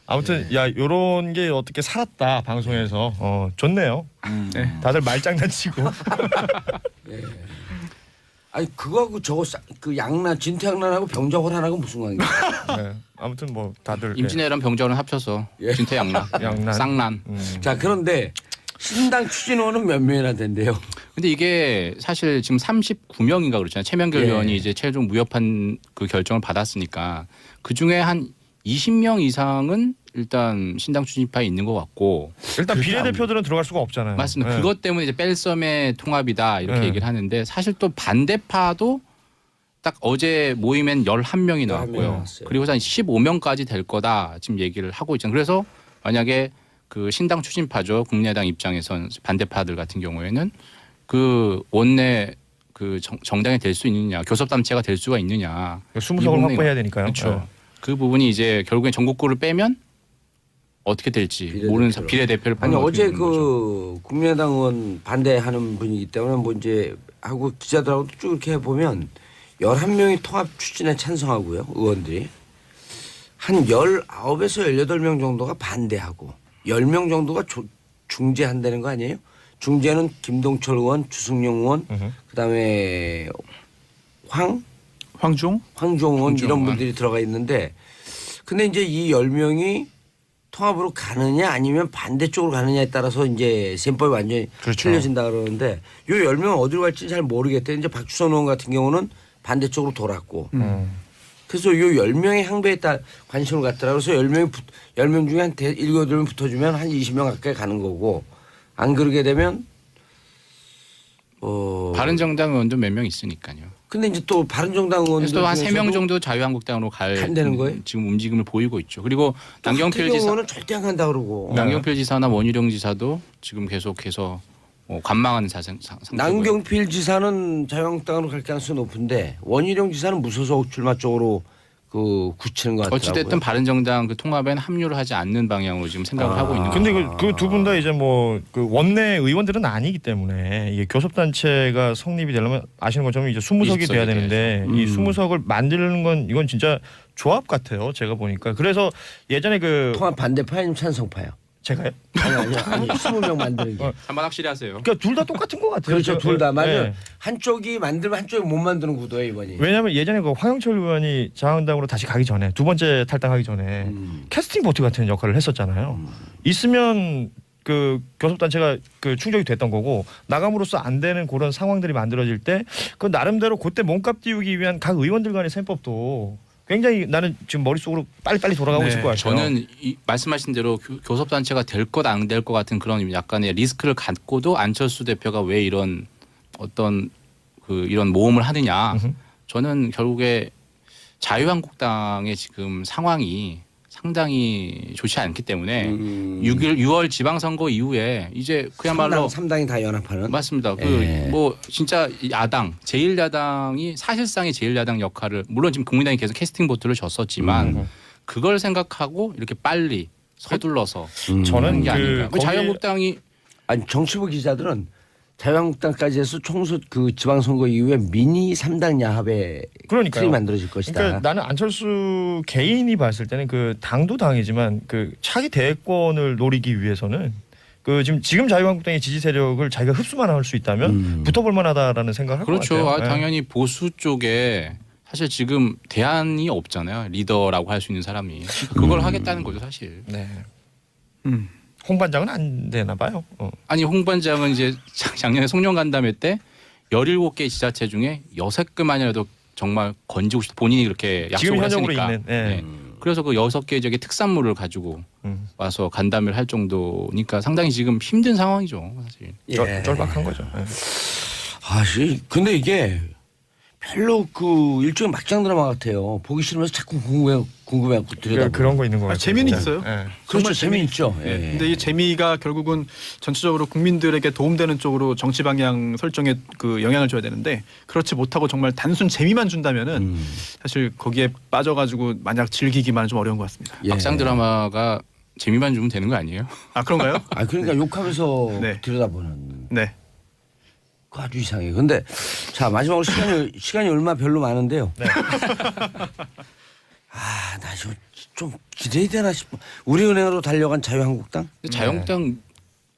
아무튼 야 요런 게 어떻게 살았다 방송에서 좋네요. 네. 다들 말장난치고. 아니 그거하고 저거 그 양난 진퇴양난하고 병자호란하고 무슨 관계? 네. 아무튼 뭐 다들 임진왜란 병자호란 합쳐서 예. 진퇴양난, 양난. 쌍난. 자 그런데 신당 추진원은 몇 명이나 된대요? 근데 이게 사실 지금 39명인가 그렇잖아요. 최명길 예. 의원이 이제 최종 무협한 그 결정을 받았으니까 그 중에 한 20명 이상은 일단 신당 추진파에 있는 것 같고 일단 비례대표들은 들어갈 수가 없잖아요. 맞습니다. 네. 그것 때문에 이제 뺄섬의 통합이다 이렇게 네. 얘기를 하는데 사실 또 반대파도 딱 어제 모임엔 11명이 나왔고요. 나왔어요. 그리고 한 15명까지 될 거다 지금 얘기를 하고 있잖아요. 그래서 만약에 그 신당 추진파죠. 국민의당 입장에선 반대파들 같은 경우에는 그 원내 그 정당이 될 수 있느냐, 교섭단체가 될 수가 있느냐. 20석을 확보해야 되니까요. 그렇죠. 네. 그 부분이 이제 결국엔 전국구를 빼면 어떻게 될지 모르는 비례대표를 아니 뽑는 어제 어떻게 되는 거죠. 그 국민의당 의원 반대하는 분이기 때문에 뭐 이제 하고 기자들하고 쭉 이렇게 해보면 11명이 통합 추진에 찬성하고요 의원들이 한 19에서 18명 정도가 반대하고 10명 정도가 중재한다는 거 아니에요? 중재는 김동철 의원, 주승용 의원, 그다음에 황종 황종원 이런 황종원. 분들이 들어가 있는데 근데 이제 이 10명이 통합으로 가느냐 아니면 반대쪽으로 가느냐에 따라서 이제 셈법이 완전히 그렇죠. 틀려진다 그러는데 이 10명은 어디로 갈지 잘 모르겠대. 이제 박주선 의원 같은 경우는 반대쪽으로 돌았고 그래서 이 10명의 항배에 따라 관심을 갖더라고요. 그래서 10명 중에 한 7, 8명 붙어주면 한 20명 가까이 가는 거고 안 그러게 되면 바른정당 의원도 몇 명 있으니까요. 근데 이제 또 바른정당 의원들 그래서 한 중에서도 3명 정도 자유한국당으로 간다는 거예요? 지금 움직임을 보이고 있죠. 그리고 또 남경필 하태경 지사, 의원은 절대 안 간다 그러고 남경필 지사나 원희룡 지사도 지금 계속해서 관망하는 상태고요. 남경필 지사는 자유한국당으로 갈 가능성이 높은데 원희룡 지사는 무소속 출마 쪽으로 그 굳히는 것 같더라고요. 어찌됐든 바른정당 그 통합에는 합류를 하지 않는 방향으로 지금 생각을 하고 있는 거죠. 근데 그 두 분 다 이제 뭐 그 원내 의원들은 아니기 때문에 이게 교섭단체가 성립이 되려면 아시는 것처럼 이제 20석이 돼야 되는데 이 20석을 만드는 건 이건 진짜 조합 같아요. 제가 보니까. 그래서 예전에 그 통합 반대파야 아니면 찬성파요? 제가요? 아니 20명 만드는 게. 한번 확실히 하세요. 그러니까 둘 다 똑같은 것 같아요. 그렇죠. 둘 다 맞아요. 네. 한쪽이 만들면 한쪽이 못 만드는 구도예요 이번이. 왜냐하면 예전에 그 황영철 의원이 자유한국당으로 다시 가기 전에 두 번째 탈당하기 전에 캐스팅 보트 같은 역할을 했었잖아요. 있으면 그 교섭단체가 그 충족이 됐던 거고 나감으로써 안 되는 그런 상황들이 만들어질 때 그 나름대로 그때 몸값 띄우기 위한 각 의원들 간의 셈법도 굉장히 나는 지금 머릿속으로 빨리빨리 돌아가고 네, 있을 것 같아요. 저는 말씀하신 대로 교섭단체가 될 것 안 될 것 같은 그런 약간의 리스크를 갖고도 안철수 대표가 왜 이런 어떤 이런 모험을 하느냐. 저는 결국에 자유한국당의 지금 상황이 상당히 좋지 않기 때문에 6월 지방선거 이후에 이제 그야말로 3당이 다 연합하는. 맞습니다. 예. 뭐 진짜 야당 제1야당이 사실상의 제1야당 역할을 물론 지금 국민당이 계속 캐스팅 보트를 줬었지만 그걸 생각하고 이렇게 빨리 서둘러서 저는 하는 게 그 아닌가. 거기에- 자유한국당이 아니 정치부 기자들은 자유한국당까지 해서 총수 그 지방선거 이후에 미니 3당 야합의 그러니까요. 틀이 만들어질 것이다. 그러니까 나는 안철수 개인이 봤을 때는 그 당도 당이지만 그 차기 대권을 노리기 위해서는 그 지금 자유한국당의 지지 세력을 자기가 흡수만 할 수 있다면 붙어볼 만하다라는 생각을 할 것 그렇죠. 같아요. 예. 당연히 보수 쪽에 사실 지금 대안이 없잖아요. 리더라고 할 수 있는 사람이 그걸 하겠다는 거죠, 사실. 네. 음. 홍 반장은 안 되나 봐요. 아니 홍 반장은 이제 작년에 송년간담회 때 17개 지자체 중에 6개만이라도 정말 건지고 싶다. 본인이 그렇게 지금 약속을 현역으로 했으니까. 있는. 예. 네. 그래서 그 6개 지역의 특산물을 가지고 와서 간담회를 할 정도니까 상당히 지금 힘든 상황이죠, 사실. 예. 쫄박한 거죠. 예. 근데 이게 별로 그 일종의 막장 드라마 같아요. 보기 싫으면서 자꾸 궁금해갖고 들여다보고. 그런 거 있는 거 같아요. 재미는 진짜. 있어요. 예. 그렇죠. 정말 재미있죠. 예. 근데 이 재미가 결국은 전체적으로 국민들에게 도움되는 쪽으로 정치 방향 설정에 그 영향을 줘야 되는데 그렇지 못하고 정말 단순 재미만 준다면은 사실 거기에 빠져가지고 만약 즐기기만은 좀 어려운 것 같습니다. 예. 막상 드라마가 재미만 주면 되는 거 아니에요? 아 그런가요? 아 그러니까 욕하면서 네. 들여다보는. 네. 그거 아주 이상해요. 근데 자 마지막으로 시간이 얼마 별로 많은데요. 네. 나 좀 기대해야 되나 싶어. 우리은행으로 달려간 자유한국당 근데 자유한국당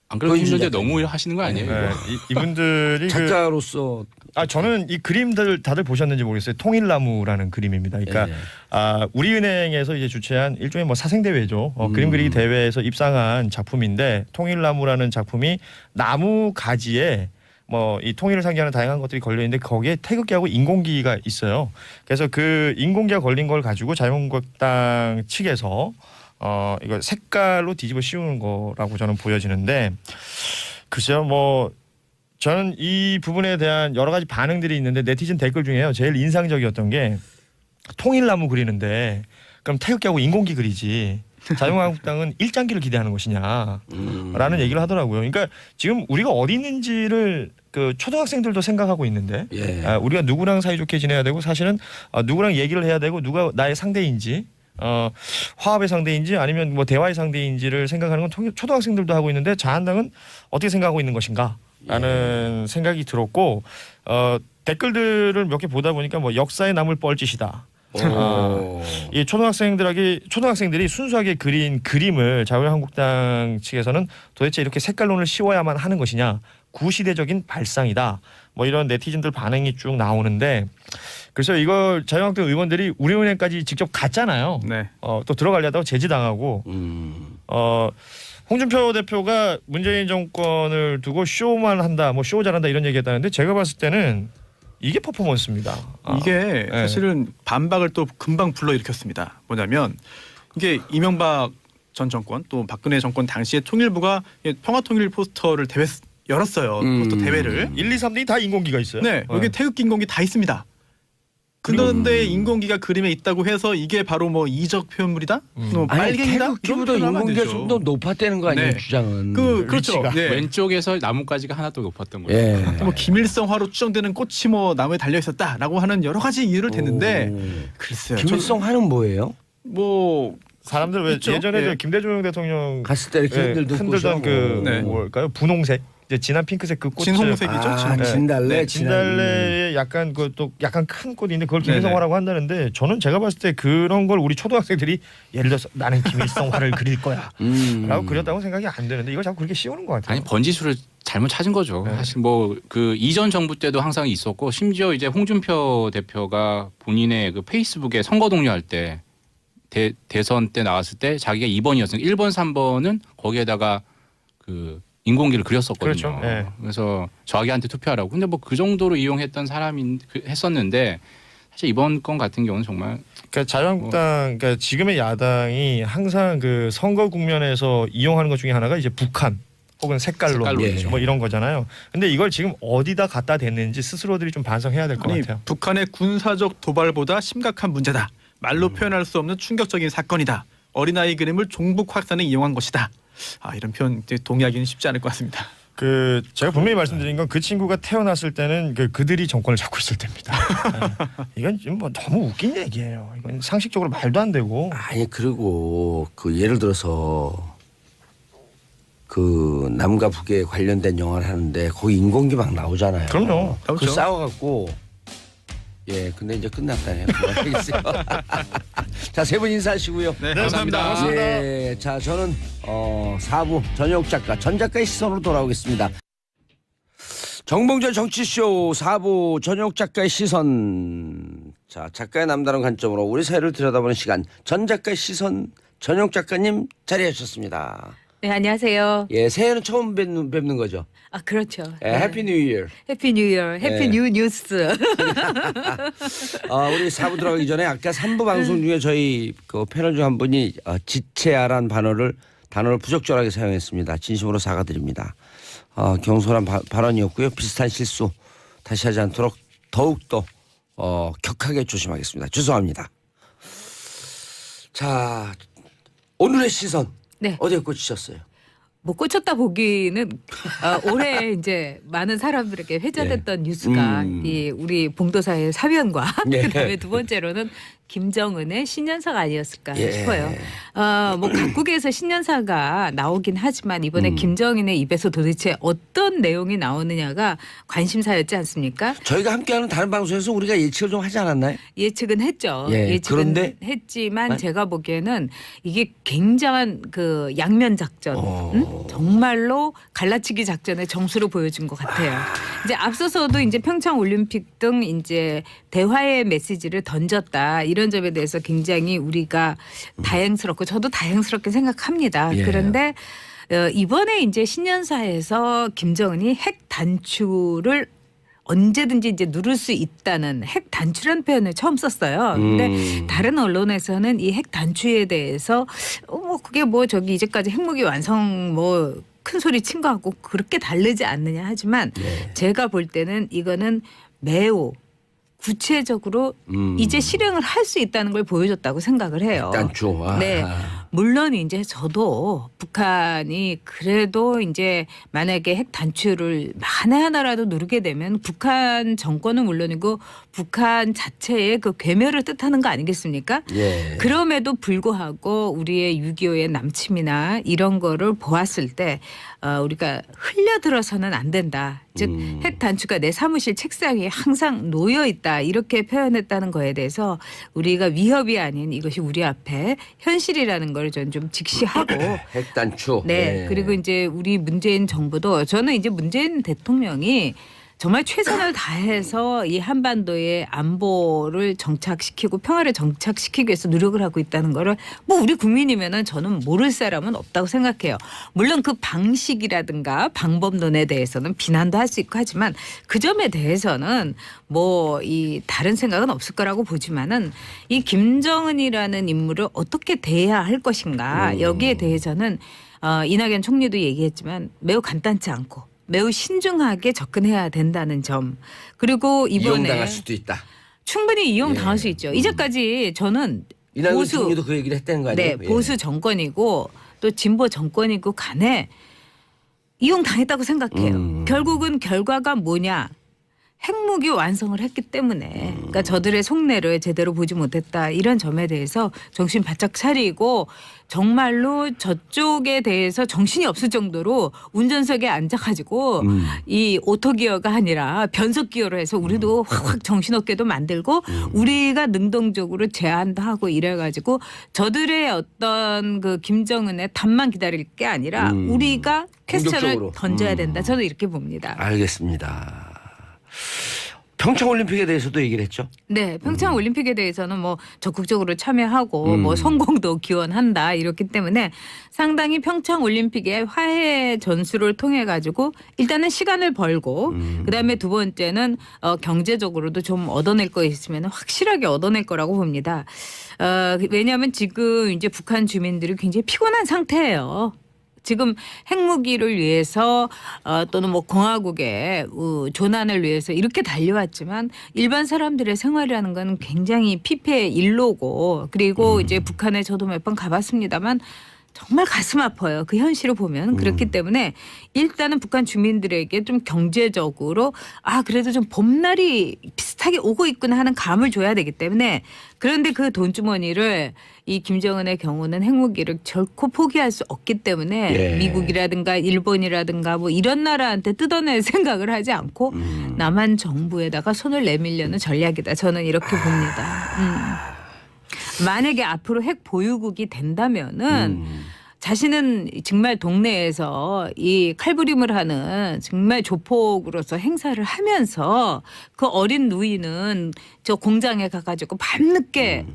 안 거의 그래도 힘든데 시작이에요. 너무 하시는 거 아니에요? 네. 이분들이 작가로서 저는 이 그림들 다들 보셨는지 모르겠어요. 통일나무라는 그림입니다. 그러니까 예. 우리은행에서 이제 주최한 일종의 뭐 사생 대회죠. 그림 그리기 대회에서 입상한 작품인데 통일나무라는 작품이 나무 가지에 뭐 이 통일을 상징하는 다양한 것들이 걸려 있는데 거기에 태극기하고 인공기가 있어요. 그래서 그 인공기가 걸린 걸 가지고 자유한국당 측에서 이거 색깔로 뒤집어 씌우는 거라고 저는 보여지는데 글쎄요 뭐 저는 이 부분에 대한 여러 가지 반응들이 있는데 네티즌 댓글 중에요 제일 인상적이었던 게 통일나무 그리는데 그럼 태극기하고 인공기 그리지 자유한국당은 일장기를 기대하는 것이냐라는 얘기를 하더라고요. 그러니까 지금 우리가 어디 있는지를 그 초등학생들도 생각하고 있는데 예. 우리가 누구랑 사이좋게 지내야 되고 사실은 누구랑 얘기를 해야 되고 누가 나의 상대인지 화합의 상대인지 아니면 뭐 대화의 상대인지를 생각하는 건 초등학생들도 하고 있는데 자한당은 어떻게 생각하고 있는 것인가라는 생각이 들었고 댓글들을 몇 개 보다 보니까 뭐 역사에 남을 뻘짓이다. 이 초등학생들이 순수하게 그린 그림을 자유한국당 측에서는 도대체 이렇게 색깔론을 씌워야만 하는 것이냐, 구시대적인 발상이다. 뭐 이런 네티즌들 반응이 쭉 나오는데, 그래서 이걸 자유한국당 의원들이 우리은행까지 직접 갔잖아요. 네. 또 들어가려다가 제지당하고 홍준표 대표가 문재인 정권을 두고 쇼만 한다, 뭐 쇼 잘한다 이런 얘기했다는데 제가 봤을 때는 이게 퍼포먼스입니다. 이게 네. 사실은 반박을 또 금방 불러일으켰습니다. 뭐냐면 이게 이명박 전 정권 또 박근혜 정권 당시에 통일부가 평화통일 포스터를 열었어요. 포스터 대회를. 1, 2, 3등이 다 인공기가 있어요. 네, 여기 태극기 인공기 다 있습니다. 그런데 인공기가 그림에 있다고 해서 이게 바로 뭐 이적 표현물이다? 뭐 아니 빨갱이다? 태극기보다 이런 표현하면 안 인공기가 되죠. 좀 더 높았다는 거 아니에요 네. 주장은. 그렇죠. 위치가. 네. 왼쪽에서 나뭇가지가 하나 더 높았던 거죠. 예. 뭐 김일성화로 추정되는 꽃이 뭐 나무에 달려 있었다라고 하는 여러 가지 이유를 댔는데 글쎄요. 김일성 하는 뭐예요? 뭐 사람들 왜 있죠? 예전에 예. 저 김대중 대통령 갔을 때 이렇게 흔들던 그 네. 뭘까요? 분홍색, 이제 진한 핑크색 그 꽃. 진홍색이죠. 아, 진달래. 네, 진달래에 약간 그 또 약간 큰 꽃인데 그걸 김일성화라고 한다는데, 저는 제가 봤을 때 그런 걸 우리 초등학생들이 예를 들어서 나는 김일성화를 그릴 거야라고 그렸다고 생각이 안 되는데 이걸 자꾸 그렇게 씌우는 것 같아요. 아니 번지수를 잘못 찾은 거죠. 네. 사실 뭐 그 이전 정부 때도 항상 있었고, 심지어 이제 홍준표 대표가 본인의 그 페이스북에 선거 동료할 때 대선 때 나왔을 때 자기가 2번이었으니까 1번, 3번은 거기에다가 그 인공기를 그렸었거든요. 그렇죠. 네. 그래서 자기한테 투표하라고. 근데 뭐 그 정도로 이용했던 사람이 했었는데, 사실 이번 건 같은 경우는 정말 그러니까 자유한국당, 그러니까 지금의 야당이 항상 그 선거 국면에서 이용하는 것 중에 하나가 이제 북한 혹은 색깔론 색깔론이죠. 뭐 이런 거잖아요. 근데 이걸 지금 어디다 갖다 댔는지 스스로들이 좀 반성해야 될 것 아니, 같아요. 북한의 군사적 도발보다 심각한 문제다. 말로 표현할 수 없는 충격적인 사건이다. 어린아이 그림을 종북 확산에 이용한 것이다. 이런 표현 동의하기는 쉽지 않을 것 같습니다. 그 제가 분명히 말씀드린 건 그 친구가 태어났을 때는 그들이 정권을 잡고 있을 때입니다. 이건 좀 뭐 너무 웃긴 얘기예요. 이건 상식적으로 말도 안 되고. 아니 그리고 그 예를 들어서 그 남과 북에 관련된 영화를 하는데 거기 인공기 막 나오잖아요. 그럼요. 그 나오죠. 싸워갖고 근데 이제 끝났다네요. 그만하겠어요. 자, 세 분 인사하시고요. 네, 감사합니다. 예, 자 저는 4부 전역 작가 전 작가의 시선으로 돌아오겠습니다. 정봉재 정치쇼 4부 전역 작가의 시선. 자, 작가의 남다른 관점으로 우리 사회를 들여다보는 시간. 전 작가의 시선 전역 작가님 자리해 주셨습니다. 네, 안녕하세요. 예, 새해는 처음 뵙는 거죠. 그렇죠. 예, 해피 뉴 이어. 해피 뉴 이어, 해피 뉴 뉴스. 우리 4부 들어가기 전에 아까 3부 방송 중에 저희 그 패널 중 한 분이 지체아란 단어를 부적절하게 사용했습니다. 진심으로 사과드립니다. 경솔한 발언이었고요. 비슷한 실수 다시 하지 않도록 더욱더 격하게 조심하겠습니다. 죄송합니다. 자, 오늘의 시선 네. 어디에 꽂히셨어요? 뭐 꽂혔다 보기는 올해 이제 많은 사람들에게 회자됐던 뉴스가 이 우리 봉도사의 사변과 예. 그다음에 두 번째로는 김정은의 신년사가 아니었을까 예. 싶어요. 뭐 각국에서 신년사가 나오긴 하지만 이번에 김정은의 입에서 도대체 어떤 내용이 나오느냐가 관심사였지 않습니까? 저희가 함께하는 다른 방송에서 우리가 예측을 좀 하지 않았나요? 예측은 했죠. 예, 예측은 그런데? 했지만 제가 보기에는 이게 굉장한 그 양면 작전, 정말로 갈라치기 작전의 정수를 보여준 것 같아요. 이제 앞서서도 이제 평창 올림픽 등 이제 대화의 메시지를 던졌다, 이런 점에 대해서 굉장히 우리가 다행스럽고 저도 다행스럽게 생각합니다. 예. 그런데 이번에 이제 신년사에서 김정은이 핵 단추를 언제든지 이제 누를 수 있다는 핵 단추라는 표현을 처음 썼어요. 근데 다른 언론에서는 이 핵 단추에 대해서 뭐 그게 뭐 저기 이제까지 핵무기 완성 뭐 큰 소리 친 거 같고 그렇게 다르지 않느냐 하지만 제가 볼 때는 이거는 매우 구체적으로 이제 실행을 할 수 있다는 걸 보여줬다고 생각을 해요. 단추. 네. 물론 이제 저도 북한이 그래도 이제 만약에 핵 단추를 만에 하나라도 누르게 되면 북한 정권은 물론이고 북한 자체의 그 괴멸을 뜻하는 거 아니겠습니까? 예. 그럼에도 불구하고 우리의 6.25의 남침이나 이런 거를 보았을 때 우리가 흘려들어서는 안 된다. 즉 핵 단추가 내 사무실 책상에 항상 놓여 있다 이렇게 표현했다는 거에 대해서 우리가 위협이 아닌 이것이 우리 앞에 현실이라는 걸 저는 좀 직시하고 핵단추. 네. 그리고 이제 우리 문재인 정부도 저는 이제 문재인 대통령이 정말 최선을 다해서 이 한반도의 안보를 정착시키고 평화를 정착시키기 위해서 노력을 하고 있다는 거를 뭐 우리 국민이면은 저는 모를 사람은 없다고 생각해요. 물론 그 방식이라든가 방법론에 대해서는 비난도 할 수 있고 하지만 그 점에 대해서는 뭐 이 다른 생각은 없을 거라고 보지만은 이 김정은이라는 인물을 어떻게 대해야 할 것인가 여기에 대해서는 이낙연 총리도 얘기했지만 매우 간단치 않고 매우 신중하게 접근해야 된다는 점. 그리고 이번에 이용당할 수도 있다. 충분히 이용당할 수 있죠. 이제까지 저는 이낙연 총리도 그 얘기를 했다는 거 아니에요? 네, 보수 정권이고 또 진보 정권이고 간에 이용당했다고 생각해요. 결국은 결과가 뭐냐. 핵무기 완성을 했기 때문에 그러니까 저들의 속내를 제대로 보지 못했다 이런 점에 대해서 정신 바짝 차리고 정말로 저쪽에 대해서 정신이 없을 정도로 운전석에 앉아가지고 이 오토기어가 아니라 변속기어로 해서 우리도 확 정신없게도 만들고 우리가 능동적으로 제안도 하고 이래가지고 저들의 어떤 그 김정은의 답만 기다릴 게 아니라 우리가 퀘스천을 공격적으로. 던져야 된다. 저는 이렇게 봅니다. 알겠습니다. 평창올림픽에 대해서도 얘기를 했죠. 네, 평창 올림픽에 대해서는 뭐 적극적으로 참여하고 뭐 성공도 기원한다 이렇기 때문에 상당히 평창 올림픽의 화해 전술을 통해 가지고 일단은 시간을 벌고 그다음에 두 번째는 경제적으로도 좀 얻어낼 거 있으면 확실하게 얻어낼 거라고 봅니다. 왜냐하면 지금 이제 북한 주민들이 굉장히 피곤한 상태예요. 지금 핵무기를 위해서 또는 뭐 공화국의 조난을 위해서 이렇게 달려왔지만 일반 사람들의 생활이라는 건 굉장히 피폐의 일로고 그리고 이제 북한에 저도 몇 번 가봤습니다만 정말 가슴 아파요. 그 현실을 보면. 그렇기 때문에 일단은 북한 주민들에게 좀 경제적으로 그래도 좀 봄날이 비슷하게 오고 있구나 하는 감을 줘야 되기 때문에 그런데 그 돈주머니를 이 김정은의 경우는 핵무기를 결코 포기할 수 없기 때문에 예. 미국이라든가 일본이라든가 뭐 이런 나라한테 뜯어낼 생각을 하지 않고 남한 정부에다가 손을 내밀려는 전략이다. 저는 이렇게 봅니다. 만약에 앞으로 핵 보유국이 된다면은 자신은 정말 동네에서 이 칼부림을 하는 정말 조폭으로서 행사를 하면서 그 어린 누이는 저 공장에 가가지고 밤늦게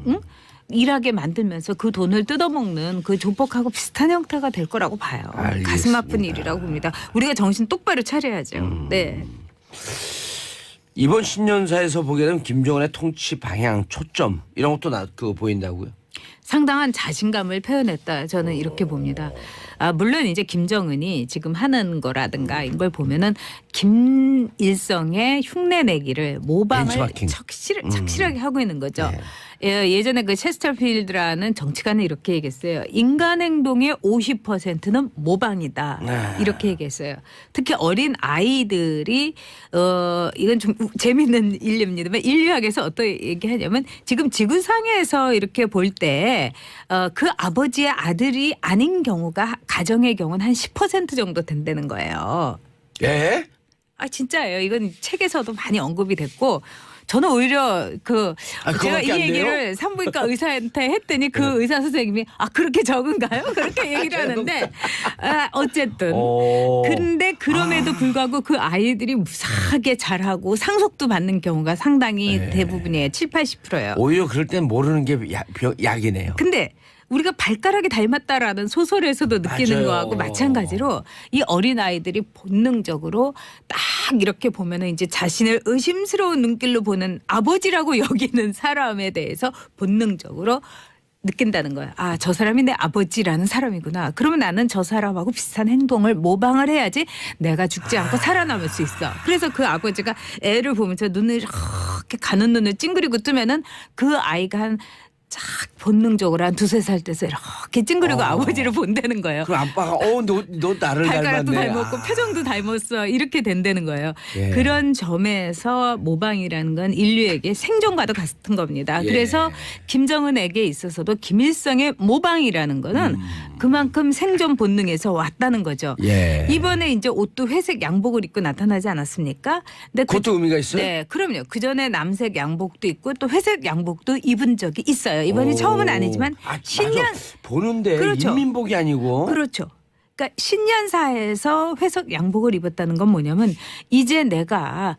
일하게 만들면서 그 돈을 뜯어먹는 그 조폭하고 비슷한 형태가 될 거라고 봐요. 알겠습니다. 가슴 아픈 일이라고 봅니다. 우리가 정신 똑바로 차려야죠. 네. 이번 신년사에서 보게 되면 김정은의 통치 방향, 초점 이런 것도 보인다고요? 상당한 자신감을 표현했다. 저는 이렇게 봅니다. 물론 이제 김정은이 지금 하는 거라든가 이걸 보면은 김일성의 흉내내기를 모방을 벤치마킹. 착실하게 하고 있는 거죠. 네. 예전에 그 체스터필드라는 정치가는 이렇게 얘기했어요. 인간 행동의 50%는 모방이다. 이렇게 얘기했어요. 특히 어린 아이들이 이건 좀 재밌는 일입니다만 인류학에서 어떤 얘기하냐면 지금 지구상에서 이렇게 볼 때 그 아버지의 아들이 아닌 경우가 가정의 경우는 한 10% 정도 된다는 거예요. 예? 진짜예요. 이건 책에서도 많이 언급이 됐고 저는 오히려 제가 이 그거밖에 안 얘기를 산부인과 의사한테 했더니 그 의사 선생님이 그렇게 적은가요? 그렇게 얘기를 하는데 어쨌든 근데 그럼에도 불구하고 그 아이들이 무사하게 잘하고 상속도 받는 경우가 상당히 대부분이에요. 70-80%예요. 오히려 그럴 땐 모르는 게 약이네요. 근데 우리가 발가락이 닮았다라는 소설에서도 느끼는 맞아요. 거하고 마찬가지로 이 어린 아이들이 본능적으로 딱 이렇게 보면은 이제 자신을 의심스러운 눈길로 보는 아버지라고 여기는 사람에 대해서 본능적으로 느낀다는 거야. 저 사람이 내 아버지라는 사람이구나. 그러면 나는 저 사람하고 비슷한 행동을 모방을 해야지 내가 죽지 않고 살아남을 수 있어. 그래서 그 아버지가 애를 보면서 눈을 이렇게 가는 눈을 찡그리고 뜨면은 그 아이가 한 쫙 본능적으로 한 2-3살 때서 이렇게 찡그리고 아버지를 본다는 거예요. 그럼 아빠가 너 나를 발가락도 닮았네. 닮았고 표정도 닮았어 이렇게 된다는 거예요. 예. 그런 점에서 모방이라는 건 인류에게 생존과도 같은 겁니다. 예. 그래서 김정은에게 있어서도 김일성의 모방이라는 거는 그만큼 생존 본능에서 왔다는 거죠. 예. 이번에 이제 옷도 회색 양복을 입고 나타나지 않았습니까? 근데 그것도 의미가 있어요? 네, 그럼요. 그 전에 남색 양복도 있고 또 회색 양복도 입은 적이 있어요. 이번이 처음은 아니지만 신년 맞아. 보는데 그렇죠. 인민복이 아니고 그렇죠. 그러니까 신년사에서 회색 양복을 입었다는 건 뭐냐면 이제 내가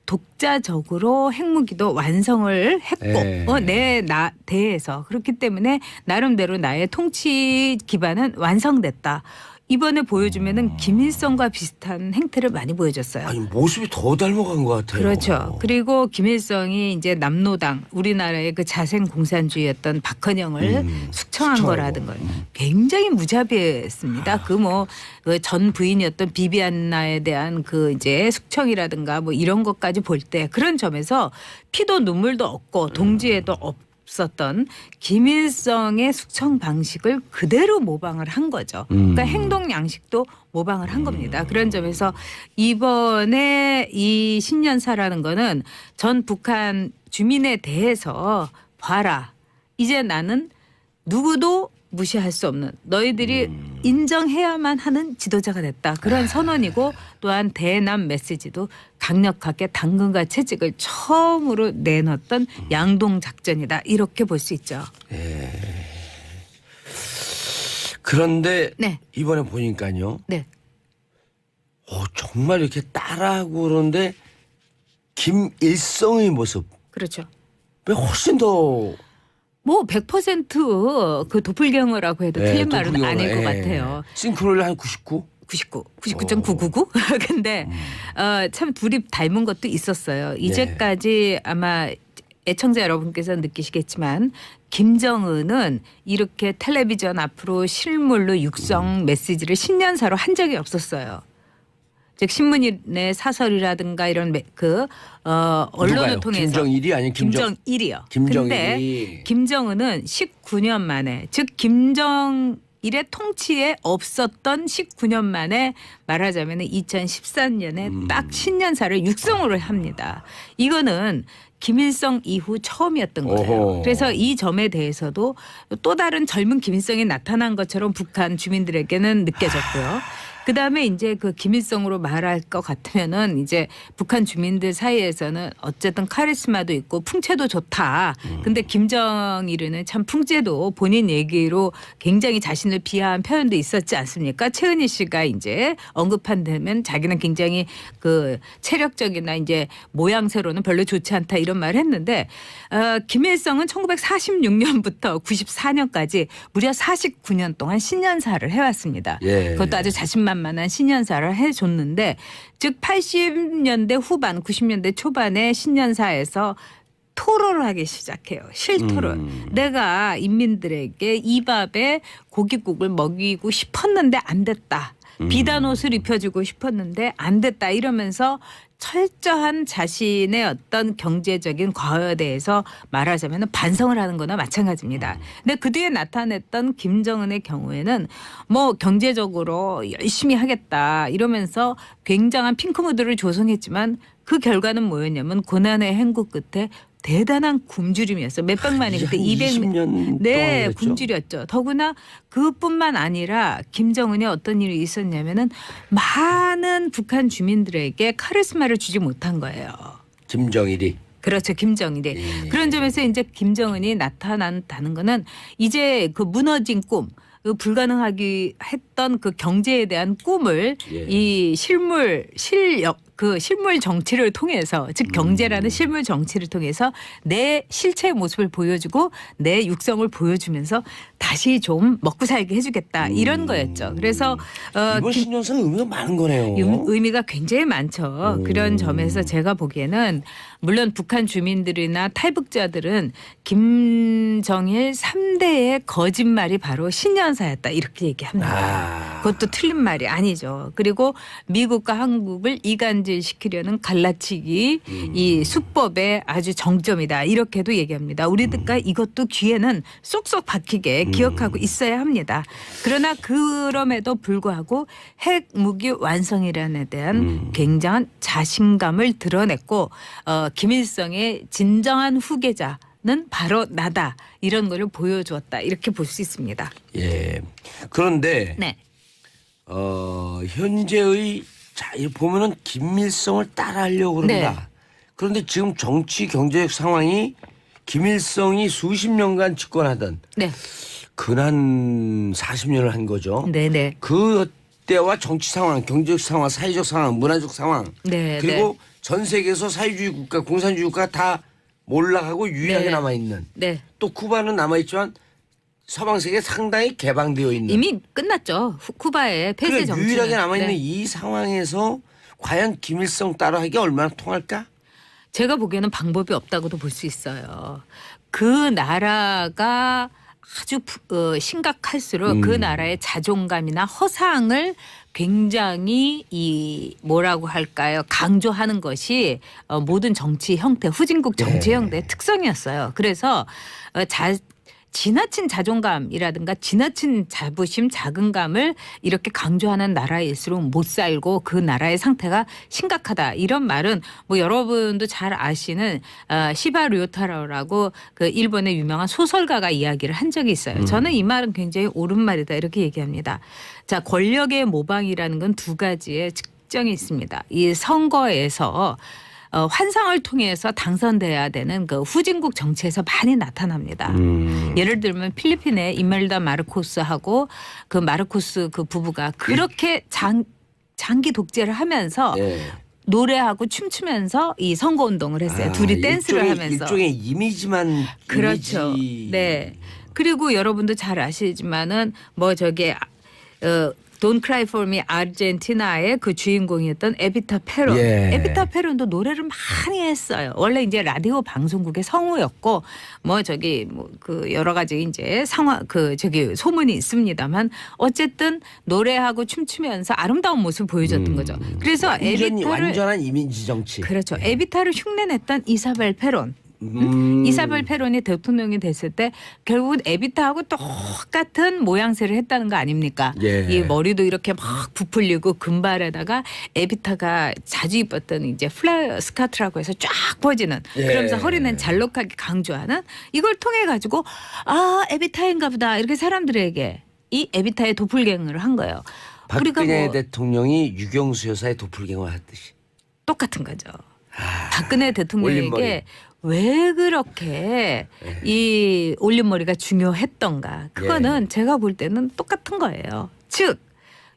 독자적으로 핵무기도 완성을 했고 예. 내 대에서 그렇기 때문에 나름대로 나의 통치 기반은 완성됐다. 이번에 보여주면은 김일성과 비슷한 행태를 많이 보여줬어요. 아니 모습이 더 닮아간 것 같아요. 그렇죠. 그리고 김일성이 이제 남노당 우리나라의 그 자생 공산주의였던 박헌영을 숙청한 거라든가 굉장히 무자비했습니다. 그 뭐 전 부인이었던 비비안나에 대한 그 이제 숙청이라든가 뭐 이런 것까지 볼 때 그런 점에서 피도 눈물도 없고 동지에도 없었던 김일성의 숙청 방식을 그대로 모방을 한 거죠. 그러니까 행동 양식도 모방을 한 겁니다. 그런 점에서 이번에 이 신년사라는 거는 전 북한 주민에 대해서 봐라. 이제 나는 누구도 무시할 수 없는 너희들이 인정해야만 하는 지도자가 됐다. 그런 선언이고 또한 대남 메시지도 강력하게 당근과 채찍을 처음으로 내놨던 양동 작전이다. 이렇게 볼 수 있죠. 그런데 네. 이번에 보니까요. 네. 정말 이렇게 따라하고 그러는데 김일성의 모습 그렇죠. 왜 훨씬 더 뭐 100%그 도플갱어라고 해도 틀린 말은 도플갱어가, 아닐 것 같아요. 싱크로율 한 99? 99.999. 근데 참 둘이 닮은 것도 있었어요. 이제까지 아마 애청자 여러분께서 느끼시겠지만 김정은은 이렇게 텔레비전 앞으로 실물로 육성 메시지를 신년사로 한 적이 없었어요. 즉 신문의 사설이라든가 이런 언론을 누가요? 통해서 김정일이 아니면 김정일이요. 김정일이. 근데 김정은은 19년 만에 즉 김정일의 통치에 없었던 19년 만에 말하자면 2013년에 딱 신년사를 육성으로 합니다. 이거는 김일성 이후 처음이었던 거예요. 오호. 그래서 이 점에 대해서도 또 다른 젊은 김일성이 나타난 것처럼 북한 주민들에게는 느껴졌고요. 그다음에 이제 그 김일성으로 말할 것 같으면은 이제 북한 주민들 사이에서는 어쨌든 카리스마도 있고 풍채도 좋다. 근데 김정일은 참 풍채도 본인 얘기로 굉장히 자신을 비하한 표현도 있었지 않습니까? 최은희 씨가 이제 언급한다면 자기는 굉장히 그 체력적이나 이제 모양새로는 별로 좋지 않다 이런 말을 했는데 김일성은 1946년부터 94년까지 무려 49년 동안 신년사를 해왔습니다. 예. 그것도 아주 자신만만한 신년사를 해줬는데 즉 80년대 후반 90년대 초반에 신년사에서 토론을 하기 시작해요. 실토론. 내가 인민들에게 이 밥에 고깃국을 먹이고 싶었는데 안 됐다. 비단 옷을 입혀주고 싶었는데 안 됐다. 이러면서 철저한 자신의 어떤 경제적인 과거에 대해서 말하자면 반성을 하는 거나 마찬가지입니다. 근데 그 뒤에 나타냈던 김정은의 경우에는 뭐 경제적으로 열심히 하겠다 이러면서 굉장한 핑크무드를 조성했지만 그 결과는 뭐였냐면 고난의 행구 끝에 대단한 굶주림이었어요. 몇백만이 그때 20년 네, 동안 그랬죠? 굶주렸죠. 더구나 그뿐만 아니라 김정은이 어떤 일이 있었냐면은 많은 북한 주민들에게 카리스마를 주지 못한 거예요. 김정일이. 그렇죠. 김정일이. 그런 점에서 이제 김정은이 나타난다는 거는 이제 그 무너진 꿈, 그 불가능하기 했던 그 경제에 대한 꿈을 이 실물 정치를 통해서 즉 경제라는 실물 정치를 통해서 내 실체의 모습을 보여주고 내 육성을 보여주면서 다시 좀 먹고 살게 해주겠다 이런 거였죠. 그래서 이번 신년사는 의미가 많은 거네요. 의미가 굉장히 많죠. 그런 점에서 제가 보기에는 물론 북한 주민들이나 탈북자들은 김정일 3대의 거짓말이 바로 신년사였다 이렇게 얘기합니다. 그것도 틀린 말이 아니죠. 그리고 미국과 한국을 이간질 이간질시키려는 갈라치기 이 수법의 아주 정점이다. 이렇게도 얘기합니다. 우리가 이것도 귀에는 쏙쏙 박히게 기억하고 있어야 합니다. 그러나 그럼에도 불구하고 핵무기 완성이란에 대한 굉장한 자신감을 드러냈고 김일성의 진정한 후계자는 바로 나다. 이런 거를 보여주었다. 이렇게 볼 수 있습니다. 예. 그런데 네. 현재의 자, 이 보면은 김일성을 따라하려고 그런다. 네. 그런데 지금 정치 경제적 상황이 김일성이 수십 년간 집권하던 네. 근한 40년을 한 거죠. 네네. 그 때와 정치 상황, 경제적 상황, 사회적 상황, 문화적 상황 네. 그리고 전 세계에서 사회주의 국가, 공산주의 국가 다 몰락하고 유일하게 네. 남아있는 네. 또 쿠바는 남아있지만 서방 세계에 상당히 개방되어 있는 이미 끝났죠. 쿠바의 폐쇄 그래, 정치는. 유일하게 남아있는 네. 이 상황에서 과연 김일성 따라하기 얼마나 통할까? 제가 보기에는 방법이 없다고도 볼 수 있어요. 그 나라가 아주 심각할수록 그 나라의 자존감이나 허상을 굉장히 이 뭐라고 할까요? 강조하는 것이 모든 정치 형태, 후진국 정치 형태의 특성이었어요. 그래서 지나친 자존감이라든가 지나친 자부심, 자긍감을 이렇게 강조하는 나라일수록 못 살고 그 나라의 상태가 심각하다. 이런 말은 뭐 여러분도 잘 아시는 시바 류타로라고 그 일본의 유명한 소설가가 이야기를 한 적이 있어요. 저는 이 말은 굉장히 옳은 말이다. 이렇게 얘기합니다. 자, 권력의 모방이라는 건 두 가지의 특징이 있습니다. 이 선거에서 환상을 통해서 당선돼야 되는 그 후진국 정치에서 많이 나타납니다. 예를 들면 필리핀의 이멜다 마르코스하고 그 마르코스 그 부부가 그렇게 장기 독재를 하면서 노래하고 춤추면서 이 선거 운동을 했어요. 둘이 댄스를 하면서. 일종의 이미지만 그렇죠. 이미지. 네. 그리고 여러분도 잘 아시지만은 뭐 저게 Don't Cry For Me 아르헨티나의 그 주인공이었던 에비타 페론. 예. 에비타 페론도 노래를 많이 했어요. 원래 이제 라디오 방송국의 성우였고 뭐 저기 뭐 그 여러 가지 이제 상황 그 저기 소문이 있습니다만 어쨌든 노래하고 춤추면서 아름다운 모습을 보여줬던 거죠. 그래서 에비타를 완전한 이미지 정치. 그렇죠. 에비타를 흉내냈던 이사벨 페론. 이사벨 페론이 대통령이 됐을 때 결국은 에비타하고 똑같은 모양새를 했다는 거 아닙니까? 예. 이 머리도 이렇게 막 부풀리고 금발에다가 에비타가 자주 입었던 이제 플라이어 스카트라고 해서 쫙 퍼지는 그러면서 허리는 잘록하게 강조하는 이걸 통해 가지고 아 에비타인가 보다 이렇게 사람들에게 이 에비타의 도플갱어를 한 거예요. 우리가 박근혜 뭐 대통령이 유경수 여사의 도플갱어 했듯이. 똑같은 거죠. 박근혜 대통령에게 올림머리. 왜 그렇게 이 올림머리가 중요했던가. 그거는 제가 볼 때는 똑같은 거예요. 즉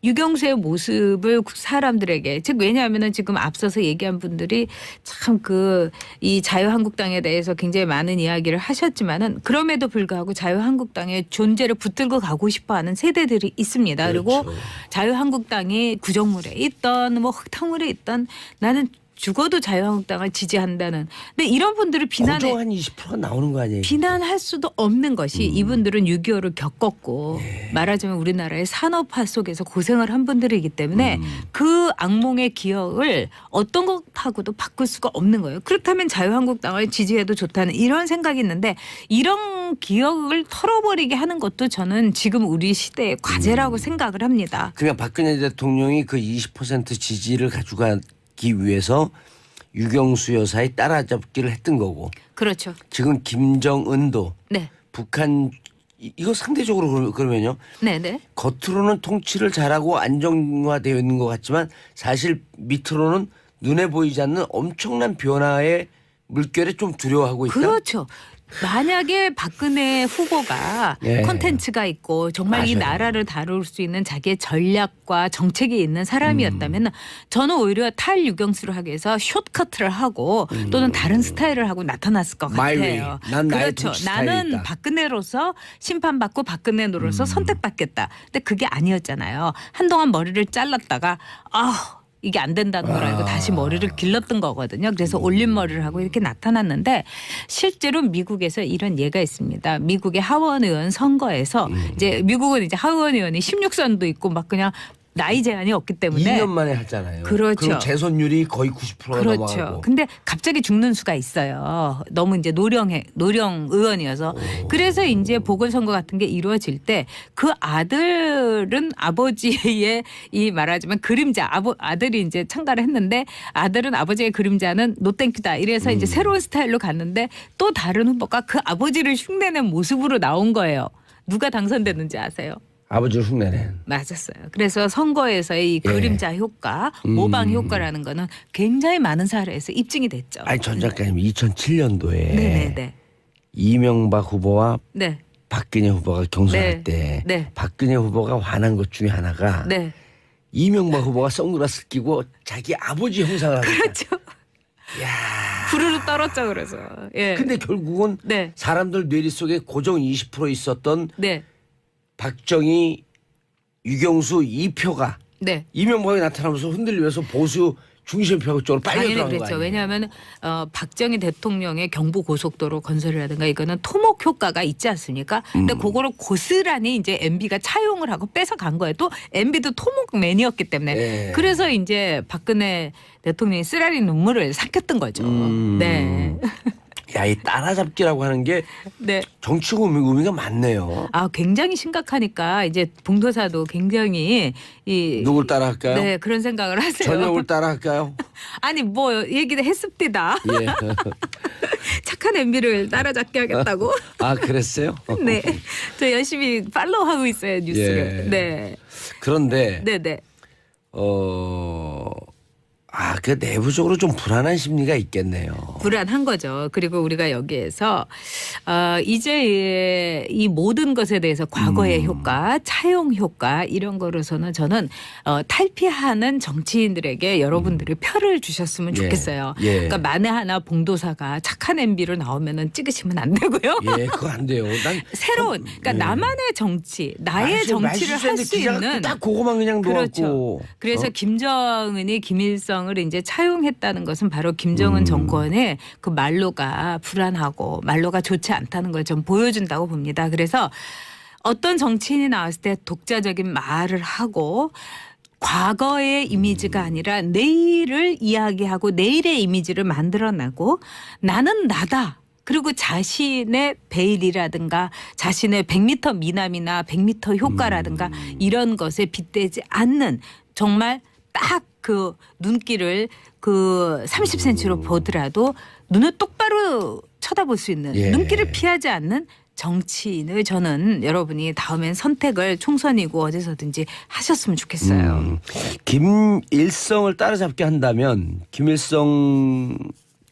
유경수의 모습을 사람들에게 즉 왜냐하면은 지금 앞서서 얘기한 분들이 참 그 이 자유한국당에 대해서 굉장히 많은 이야기를 하셨지만은 그럼에도 불구하고 자유한국당의 존재를 붙들고 가고 싶어하는 세대들이 있습니다. 그리고 자유한국당이 구정물에 있던 뭐 흙탕물에 있던 나는 죽어도 자유한국당을 지지한다는. 근데 이런 분들을 비난해. 고정 한 20% 나오는 거 아니에요? 비난할 수도 없는 것이 이분들은 6.25를 겪었고 말하자면 우리나라의 산업화 속에서 고생을 한 분들이기 때문에 그 악몽의 기억을 어떤 것하고도 바꿀 수가 없는 거예요. 그렇다면 자유한국당을 지지해도 좋다는 이런 생각이 있는데 이런 기억을 털어버리게 하는 것도 저는 지금 우리 시대의 과제라고 생각을 합니다. 그러니까 박근혜 대통령이 그 20% 지지를 가져가기 위해서 유경수 여사의 따라잡기를 했던 거고. 그렇죠. 지금 김정은도 네. 북한 이거 상대적으로 그러면요. 네네. 겉으로는 통치를 잘하고 안정화되어 있는 것 같지만 사실 밑으로는 눈에 보이지 않는 엄청난 변화의 물결에 좀 두려워하고 있다. 그렇죠. 만약에 박근혜 후보가 콘텐츠가 있고 정말 이 맞아요. 나라를 다룰 수 있는 자기의 전략과 정책이 있는 사람이었다면 저는 오히려 탈유경수를 하기 위해서 숏커트를 하고 또는 다른 스타일을 하고 나타났을 것 My 같아요. way. 난 나의 그렇죠. 통치 스타일이 나는 있다. 박근혜로서 심판받고 박근혜로서 선택받겠다. 근데 그게 아니었잖아요. 한동안 머리를 잘랐다가 이게 안 된다는 걸 알고 다시 머리를 길렀던 거거든요. 그래서 올림머리를 하고 이렇게 나타났는데 실제로 미국에서 이런 예가 있습니다. 미국의 하원 의원 선거에서 이제 미국은 이제 하원 의원이 16선도 있고 막 그냥 나이 제한이 없기 때문에 2년 만에 하잖아요. 그렇죠. 그리고 재선율이 거의 90%가 그렇죠. 넘어가고. 근데 갑자기 죽는 수가 있어요. 너무 이제 노령 의원이어서. 그래서 이제 보궐선거 같은 게 이루어질 때 그 아들은 아버지의 이 말하자면 그림자 아들이 이제 참가를 했는데 아들은 아버지의 그림자는 노땡큐다. 이래서 이제 새로운 스타일로 갔는데 또 다른 후보가 그 아버지를 흉내낸 모습으로 나온 거예요. 누가 당선됐는지 아세요? 아버지를 흉내낸. 맞았어요. 그래서 선거에서의 이 예. 그림자 효과, 모방 효과라는 거는 굉장히 많은 사례에서 입증이 됐죠. 아니 전 작가님 2007년도에 네네네. 이명박 후보와 네. 박근혜 후보가 경선할 네. 때 네. 박근혜 후보가 화난 것 중에 하나가 네. 이명박 후보가 선글라스 끼고 자기 아버지 형상을 하니까. 그렇죠. 부르르 떨었죠. 그래서. 예. 근데 결국은 네. 사람들 뇌리 속에 고정 20% 있었던 네. 박정희, 유경수 2표가 네. 이명박이 나타나면서 흔들리면서 보수 중심표 쪽으로 빨려 당연히 들어간 거 그랬죠. 아니에요? 왜냐하면 박정희 대통령의 경부 고속도로 건설이라든가 이거는 토목 효과가 있지 않습니까? 근데 그거를 고스란히 이제 MB가 차용을 하고 뺏어간 거예요. 또 MB도 토목맨이었기 때문에 네. 그래서 이제 박근혜 대통령이 쓰라린 눈물을 삭혔던 거죠. 네. 야, 이 따라잡기라고 하는 게 네. 정치적 의미가 많네요. 아, 굉장히 심각하니까 이제 봉도사도 굉장히 이 누굴 따라할까요? 네, 그런 생각을 하세요. 전역을 따라할까요? 아니 뭐 얘기도 했습니다. 예. 착한 MB를 따라잡게 하겠다고. 아, 그랬어요? 네, 저 열심히 팔로우하고 있어요 뉴스를. 예. 네, 그런데 네, 네. 그 내부적으로 좀 불안한 심리가 있겠네요. 불안한 거죠. 그리고 우리가 여기에서 이제 이 모든 것에 대해서 과거의 효과, 차용 효과 이런 거로서는 저는 탈피하는 정치인들에게 여러분들이 표를 주셨으면 예. 좋겠어요. 예. 그러니까 만에 하나 봉도사가 착한 MB로 나오면은 찍으시면 안 되고요. 예, 그거 안 돼요. 난 새로운 그러니까 예. 나만의 정치, 나의 정치를 할 수 있는 딱 그거만 그냥 그렇죠. 놓았고. 그래서 김정은이 김일성을 이제 차용했다는 것은 바로 김정은 정권의 그 말로가 불안하고 말로가 좋지 않다는 걸 좀 보여준다고 봅니다. 그래서 어떤 정치인이 나왔을 때 독자적인 말을 하고 과거의 이미지가 아니라 내일을 이야기하고 내일의 이미지를 만들어내고 나는 나다. 그리고 자신의 베일이라든가 자신의 100m 미남이나 100m 효과라든가 이런 것에 빗대지 않는 정말 딱 그 눈길을 그 30cm로 보더라도 눈을 똑바로 쳐다볼 수 있는 예. 눈길을 피하지 않는 정치인을 저는 여러분이 다음엔 선택을 총선이고 어디서든지 하셨으면 좋겠어요. 김일성을 따라잡게 한다면 김일성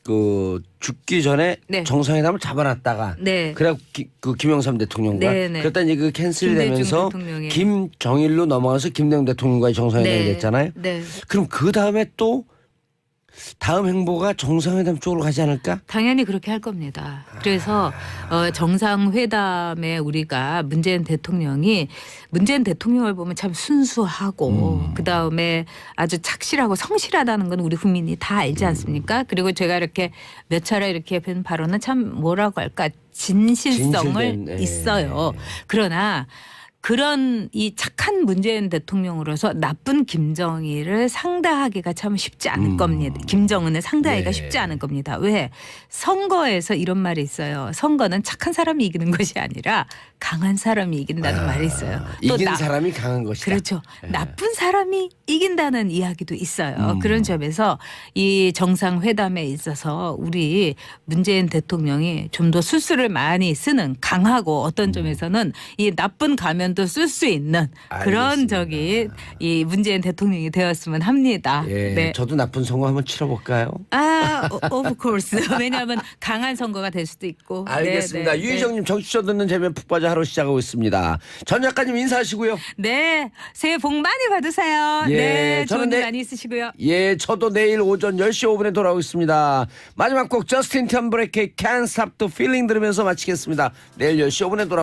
그 죽기 전에 네. 정상회담을 잡아놨다가 네. 그래 그 김영삼 대통령과 네, 네. 그랬다 이제 그 캔슬되면서 김대중 대통령의. 김정일로 넘어가서 김대중 대통령과의 정상회담이 네. 됐잖아요. 네. 그럼 그 다음에 또 다음 행보가 정상회담 쪽으로 가지 않을까? 당연히 그렇게 할 겁니다. 그래서 정상회담에 우리가 문재인 대통령을 보면 참 순수하고 그다음에 아주 착실하고 성실하다는 건 우리 국민이 다 알지 않습니까? 그리고 제가 이렇게 몇 차례 이렇게 뵌 바로는 참 뭐라고 할까 진실성을 진실된, 예. 있어요. 그러나 그런 이 착한 문재인 대통령으로서 나쁜 김정일을 상대하기가 참 쉽지 않을 겁니다. 김정은을 상대하기가 네. 쉽지 않을 겁니다. 왜? 선거에서 이런 말이 있어요. 선거는 착한 사람이 이기는 것이 아니라 강한 사람이 이긴다는 말이 있어요. 또 이긴 사람이 강한 것이다. 그렇죠. 나쁜 사람이 이긴다는 이야기도 있어요. 그런 점에서 이 정상회담에 있어서 우리 문재인 대통령이 좀 더 술수를 많이 쓰는 강하고 어떤 점에서는 이 나쁜 가면도 쓸 수 있는 그런 알겠습니다. 적이 이 문재인 대통령이 되었으면 합니다. 예, 네. 저도 나쁜 선거 한번 치러볼까요? of course. 왜냐하면 강한 선거가 될 수도 있고. 알겠습니다. 네, 네, 유희정님 정치쇼 듣는 재미에 푹 빠져 하루 시작하고 있습니다. 전 작가님 인사하시고요. 네. 새해 복 많이 받으세요. 예, 네. 저는 좋은 일 내- 많이 있으시고요. 예, 저도 내일 오전 10시 5분에 돌아오겠습니다. 마지막 곡 저스틴 텀브레이크의 Can't Stop the Feeling 들으면서 마치겠습니다. 내일 10시 5분에 돌아